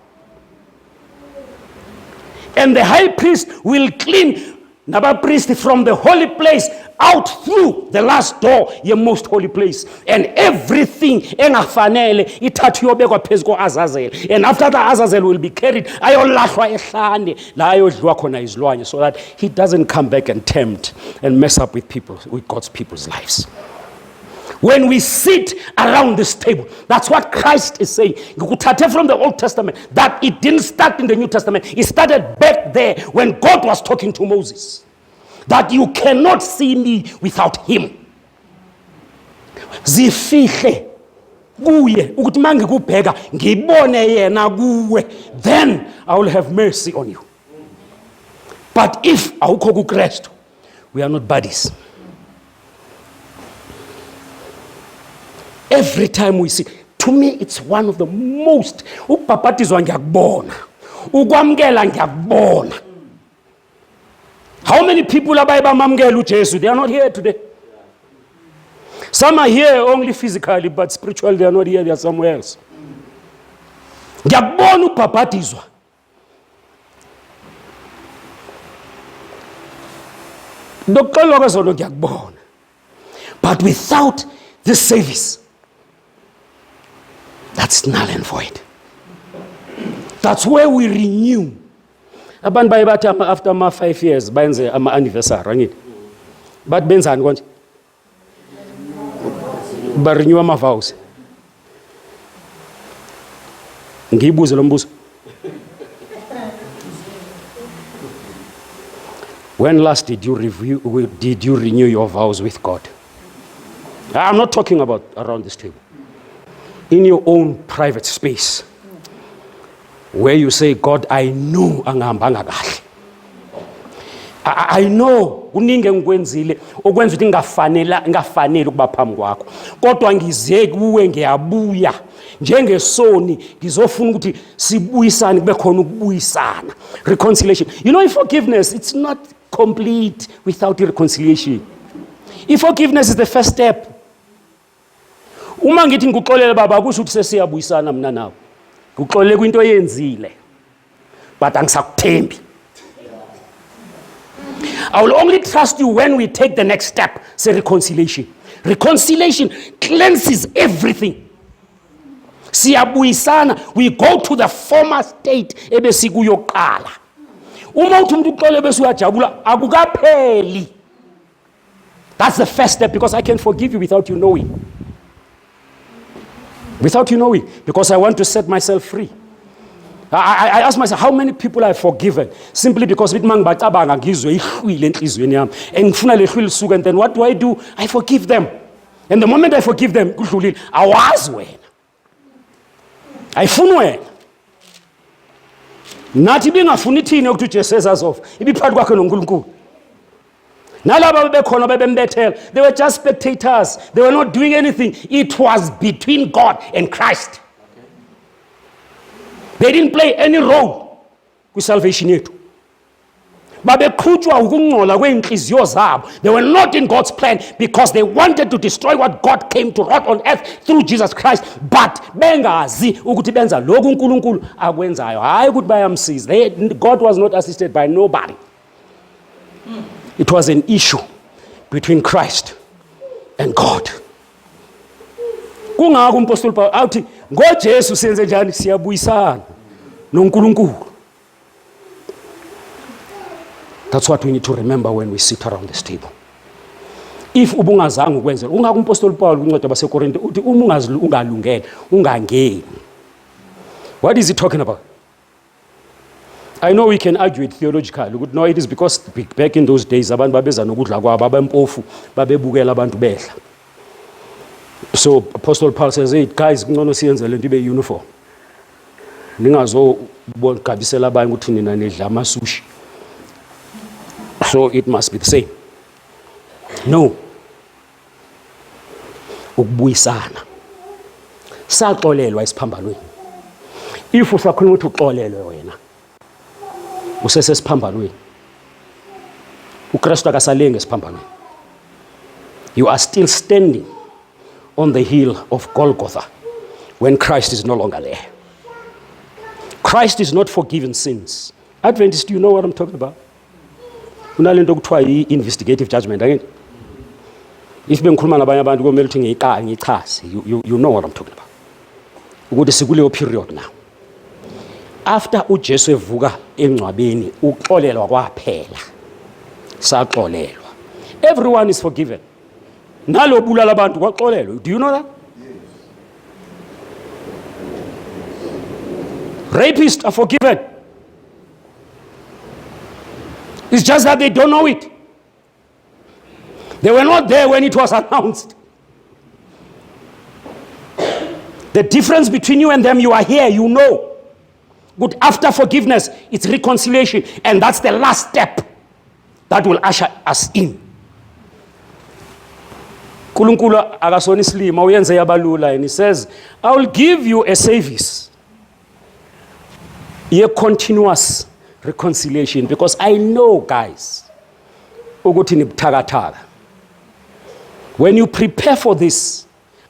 And the high priest will clean Naba priest from the holy place out through the last door, your most holy place. And everything engafanele ithathu yobekwa phezu ko-Azazel. And after the Azazel will be carried, ayolahlwa ehlane la ayodliwa khona izilwanye, so that he doesn't come back and tempt and mess up with people, with God's people's lives. When we sit around this table, that's what Christ is saying. From the Old Testament, that it didn't start in the New Testament. It started back there when God was talking to Moses. That you cannot see me without him. Zifihle kuye ukuthi mangikubheka ngibone yena kuwe, then I will have mercy on you. But if awukho kuKristu, we are not buddies. Every time we see, to me it's one of the most, ukubhabhatizwa ngiyakubona, ukwamkela ngiyakubona. How many people abaye bamamkela uJesu? They are not here today. Some are here only physically, but spiritually they are not here, they are somewhere else. Ngiyakubona ukubhabhatizwa. Dokuqala kwezolo ngiyakubona. But without this service, that's null and void. That's where we renew. Abantu baye bathi after 5 years bayenze ama-anniversary, angithi? But benzani konje? Barenew ama-vows. Ngiyibuze lo mbuzo. When last did you renew your vows with God? I'm not talking about around this table. In your own private space, where you say, God, I know angihambanga kahle. I know kuningi engikwenzile okwenza ukuthi ngafanele ukuba phambi kwakho. Kodwa ngize kuwe ngiyabuya njengesoni ngizofuna ukuthi sibuyisane kube khona ukubuyisana. Reconciliation. You know, forgiveness, it's not complete without reconciliation. If forgiveness is the first step. Uma ngithi ngikuxolele baba kusho ukuthi sesiyabuyisana mina nawe. Ngikuxolele kwinto oyenzile. But angisakuthembi. I will only trust you when we take the next step, say reconciliation. Reconciliation cleanses everything. Siyabuyisana, we go to the former state ebesikuyokala. Uma uthi umuntu uxolele bese uyajabula akukapheli. That's the first step, because I can forgive you without you knowing. Without you knowing, because I want to set myself free. I ask myself, how many people I've forgiven simply because and then what do? I forgive them. And the moment I forgive them, I was when. I funwe. Nathi bingafuni ukuthi uJesu ezazofa. Ibiphakathi kwakhe noNkulunkulu. Nalaba bebekhona bebembethela, they were just spectators. They were not doing anything. It was between God and Christ. They didn't play any role with salvation yethu. Babeqhutshwa ukungcola kweinhliziyo zabo. They were not in God's plan because they wanted to destroy what God came to wrought on earth through Jesus Christ. But bengazi ukuthi benza lokhu uNkulunkulu akwenzayo. Hayi ukuthi bayamsiza. God was not assisted by nobody. It was an issue between Christ and God. Kungako umpostoli Paul athi ngoJesu senze njani siyabuyisana noNkulunkulu. That's what we need to remember when we sit around this table. If ubungazange ukwenza ungako umpostoli Paul unceda baseKorinte uthi uma ungalungele ungangeni. What is he talking about? I know we can argue it theologically. No, it is because back in those days abantu babeza nokudla kwabo abempofu babebukela abantu bedla. So Apostle Paul says, hey guys, ngcono siyenze lento ibe uniform. Ningazo gabisela abanye ukuthi nina nedla amasushi. So it must be the same. No. Ukubuyisana. Saxolelwa isiphambanweni. If usakhuluma ukuthi uxolelwe wena. Usesesiphambanweni. uKristu akasalenge esiphambanweni. You are still standing on the hill of Golgotha when Christ is no longer there. Christ is not forgiven sins. Adventists, do you know what I'm talking about? Unalento kuthiwa i-investigative judgment again. If bengikhuluma nabanye abantu komele ukuthi ngiyichaze, you know what I'm talking about. Ukuthi sikuleyo period now. After uJesu evuka engcwabeni uxolelwa kwaphela. Saxolelwa. Everyone is forgiven. Nalo bulala abantu kwaxolelwa. Do you know that? Yes. Rapists are forgiven. It's just that they don't know it. They were not there when it was announced. The difference between you and them, you are here, you know. But after forgiveness, it's reconciliation. And that's the last step that will usher us in. Nkulunkulu akasona isilima uyenze yabalula, and he says, I will give you a service. A continuous reconciliation, because I know, guys, ukuthi nibuthakathaka. When you prepare for this,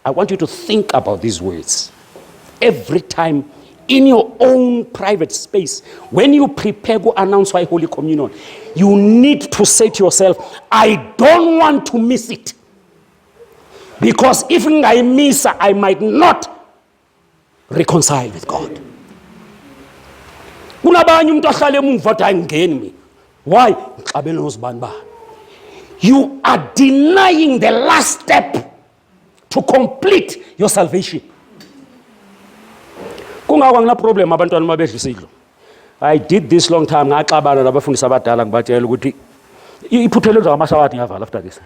I want you to think about these words. Every time in your own private space, when you prepare to announce why Holy Communion, you need to say to yourself, I don't want to miss it. Because if I miss, I might not reconcile with God. Why? You are denying the last step to complete your salvation. I did this long time. After this,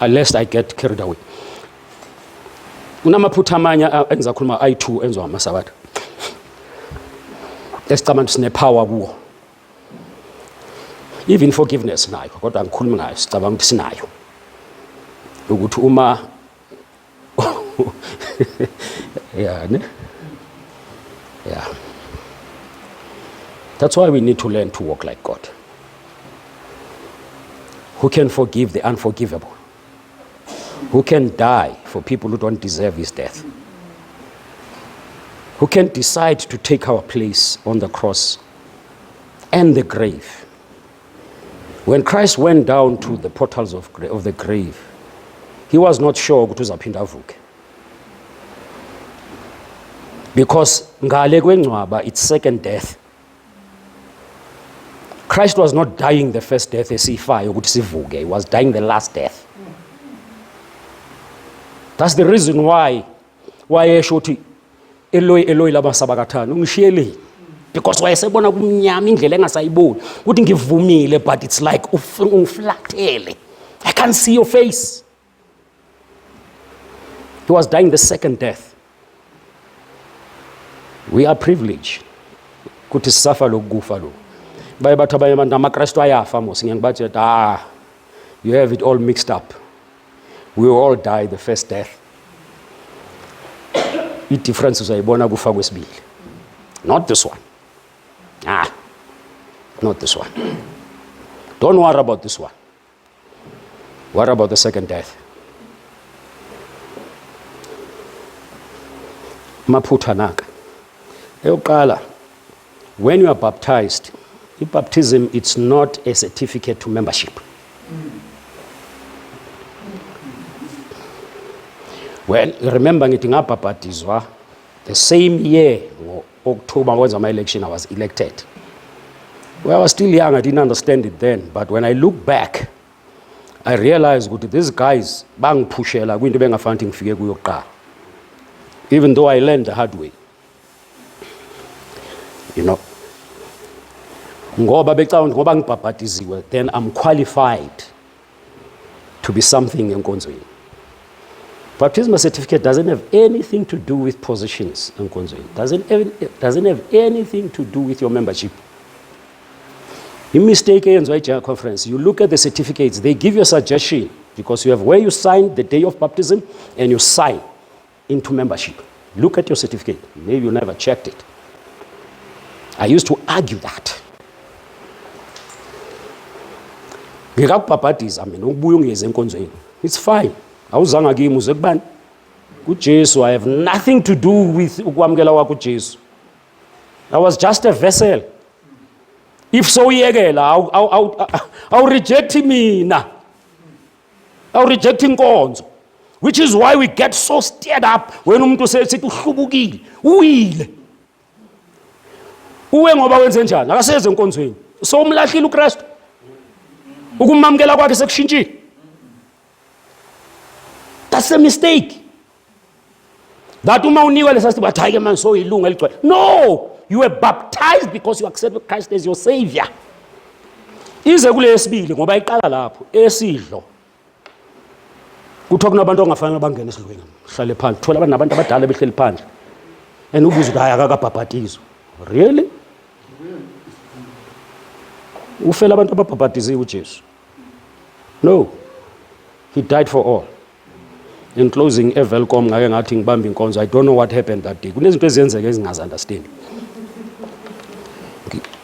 lest I get carried away. Power war. Even forgiveness nayo kodwa ngikhuluma ngayo sicabanga ukuthi sinayo ukuthi uma yeah. That's why we need to learn to walk like God, who can forgive the unforgivable, who can die for people who don't deserve his death, who can decide to take our place on the cross and the grave. When Christ went down to the portals of the grave, he was not sure ukuthi uzaphinda avuke, because ngale kwengcwaba it's second death. Christ was not dying the first death esifayo ukuthi sivuke. He was dying the last death. That's the reason why esho uthi Eloi Eloi lama sabakathana ungishiyeleni, because wayesebona kumnyama indlela engasayiboni ukuthi ngivumile, but it's like ungiflathele, I can't see your face. He was dying the second death. We are privileged ukuthi sisafa lokufa lo. Baye bathu abanye abantu amaKristu ayafa mos, ngiyangibathi you have it all mixed up. We will all die the first death. The difference is uyayibona kufa kwesibili. Not this one. Not this one. Don't worry about this one. Worry about the second death. Maphutha naka. Eyoqala, when you are baptized, baptism, it's not a certificate to membership. Well, remember ngithi ngabhapatizwa the same year, October, when my election, I was elected. Well, I was still young, I didn't understand it then, but when I look back, I realized that these guys bangiphushela kwinto bengafanele ngifike kuyo kuqala. Even though I learned the hard way. You know, ngoba ngibhapatiziwe, then I'm qualified to be something enkonzweni. Baptismal certificate doesn't have anything to do with positions enkonzweni. Doesn't have anything to do with your membership. In mistake eyenziwa eJohn Conference, you look at the certificates, they give you a suggestion, because you have where you sign the day of baptism and you sign into membership. Look at your certificate. Maybe you never checked it. I used to argue that. Ngikakubhapatiza mina ukubuya ungeze enkonzweni. It's fine. Awuzanga kimi uze kubani? KuJesu. I have nothing to do with ukwamkela kwakho uJesu. I was just a vessel. If so uyekela, I'll reject mina. I'll reject inkonzo. Which is why we get so stirred up when umuntu sithi uhlubukile, uwile. Uwe ngoba wenze njani? Akaseze enkonzweni. So umlahlile uKristu. Ukumamkela kwakhe sekushintshile. That's a mistake. That uma unikwa lesasithi bathayike man so ilunga eligcwele. No, you were baptized because you accepted Christ as your savior. Ize kule yesibili ngoba iqala lapho esidlo. kuthiwa kunabantu ongafanele bangene esidlweni hlale phandle thola nabantu abadala behleli phandle and ubuza ukuthi hayi akakabhabhatizwa. Really? Ufela abantu ababhabhatiziwe uJesu? No. He died for all. In closing, evelcom ngake ngathi ngibamba inkonzo, I don't know what happened that day. Kunezinto ezenzeka ezingazi-understand.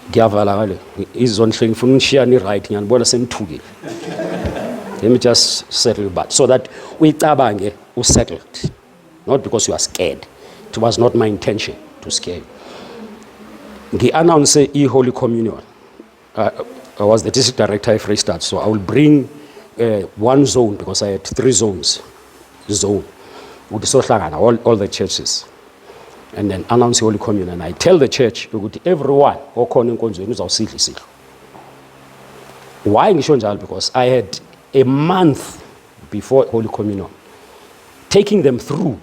Ngiyavala ngale. Izonhle ngifuna unishiyane right ngiyanibona senithukile. Let me just settle back so that uyicabange usettled. Not because you are scared. It was not my intention to scare you. Ngi-announce i-Holy Communion. I was the district director at Free State, so I will bring one zone because I had 3 zones. All the churches. And then announce the Holy Communion. And I tell the church, everyone, why in Shonjal? Because I had a month before Holy Communion, taking them through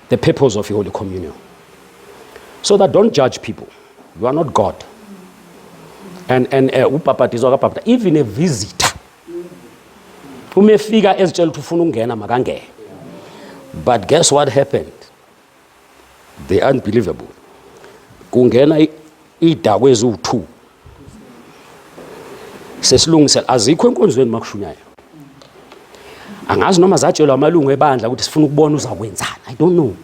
the purpose of the Holy Communion. So that don't judge people. You are not God. And even a visitor, umefika ezitshela ukuthi ufuna ungena makangene. But guess what happened? The unbelievable. Kungena idakwe eziwu2. Sesilungisela azikho enkonzweni makushunyayo. Angazi noma zatshelwa amalungu ebandla ukuthi sifuna ukubona uzakwenzana. I don't know.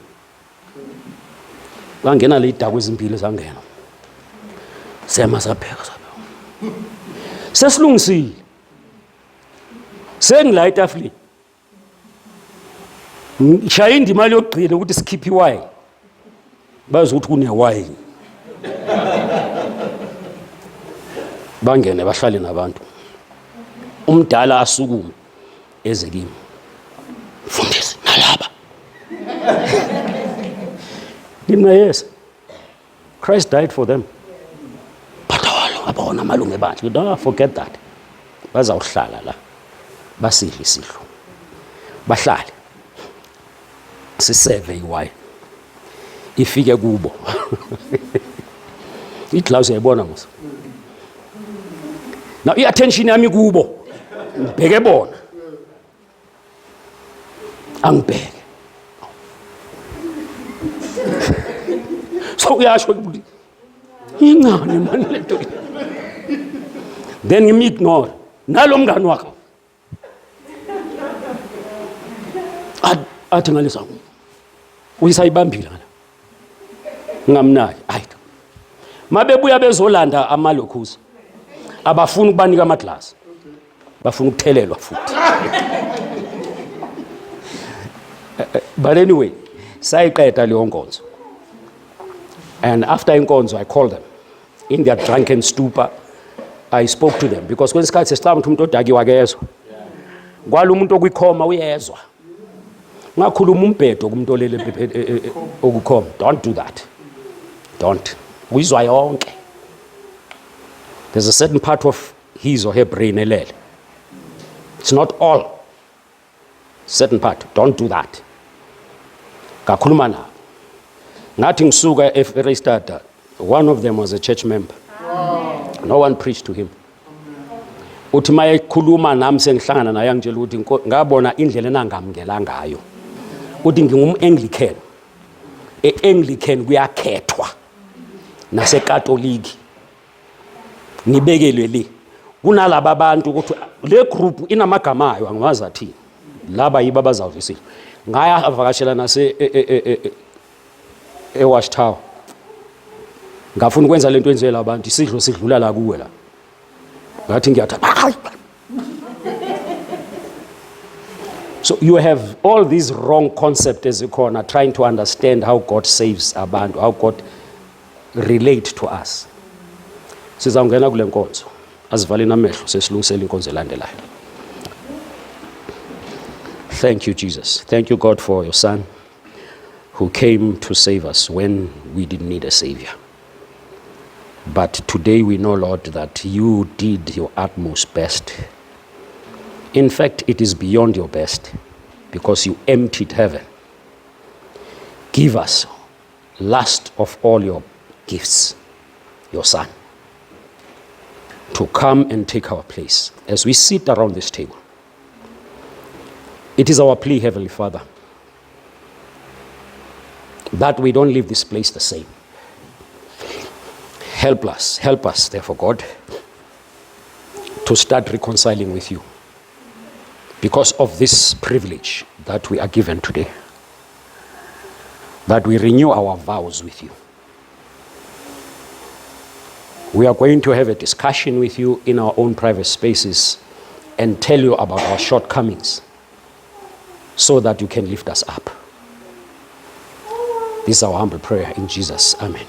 Bangena le idakwe ezimbili zangena. Sema sapheka. Sesilungisile. Sengila etafuleni. Shaya indima yokugcina ukuthi sikhiphe iwine. Bazi ukuthi kune wine. Bangene bahlale nabantu. Umdala asukume eze kimi. Mfundisi nalaba. Ngina yes. Christ died for them. But abona amalungu ebandla. Don't forget that. Bazawuhlala la. Basidle isidlo. Bahlale. Siseve iwine. Ifike kubo. Iglass yayibona mos. Now i-attention yami kubo. Ngibheke bona. Angibheke. So uyasho ukuthi ingane manje lento. Then ngimignore. Nalo mngani wakho. Athi ngalisa. Uyisayibambile ngala. Ngamnaki. Hayi. Mabebuya bezolanda amalokhuza. Abafuna ukubanika amaglasi. Bafuna ukuthelelwa futhi. But anyway, sayiqeda leyo nkonzo. And after inkonzo I called them. In their drunken stupor, I spoke to them because kwesikhathi sesihlala umuntu odakiwa kezwe. Kwalo umuntu okuyikhoma uyezwa. Ngakhuluma umbhedo kumuntu olele okukhoma. Don't do that. Don't. Uyizwa yonke. There's a certain part of his or her brain elele. It's not all. Certain part. Don't do that. Kakhuluma na. Ngathi ngisuka eFree State. One of them was a church member. Wow. No one preached to him. Uthi maye khuluma nami sengihlangana naye ngitshela ukuthi ngabona indlela enangamngela ngayo. Uthi ngingum-Anglican. E-Anglican kuyakhethwa. NaseKatoliki. Nibekelwe le. Kunalaba abantu ukuthi le group inamagama ayo angiwazi athini. Laba yibo abazawuvisile. Ngaya avakashela nase eWash Tower. Ngafuna ukwenza lento enzela abantu isidlo sidlula la kuwe la. Ngathi ngiyathatha. So you have all these wrong concepts as you corner trying to understand how God saves abantu, how God relate to us. Sizawungena kule nkonzo. Asivaleni amehlo sesilungisela inkonzo elandelayo. Thank you, Jesus. Thank you, God, for your Son who came to save us when we didn't need a Savior. But today we know, Lord, that you did your utmost best. In fact, it is beyond your best because you emptied heaven. Give us, last of all your gifts, your Son, to come and take our place as we sit around this table. It is our plea, Heavenly Father, that we don't leave this place the same. Help us, therefore, God, to start reconciling with you because of this privilege that we are given today, that we renew our vows with you. We are going to have a discussion with you in our own private spaces and tell you about our shortcomings so that you can lift us up. This is our humble prayer in Jesus. Amen.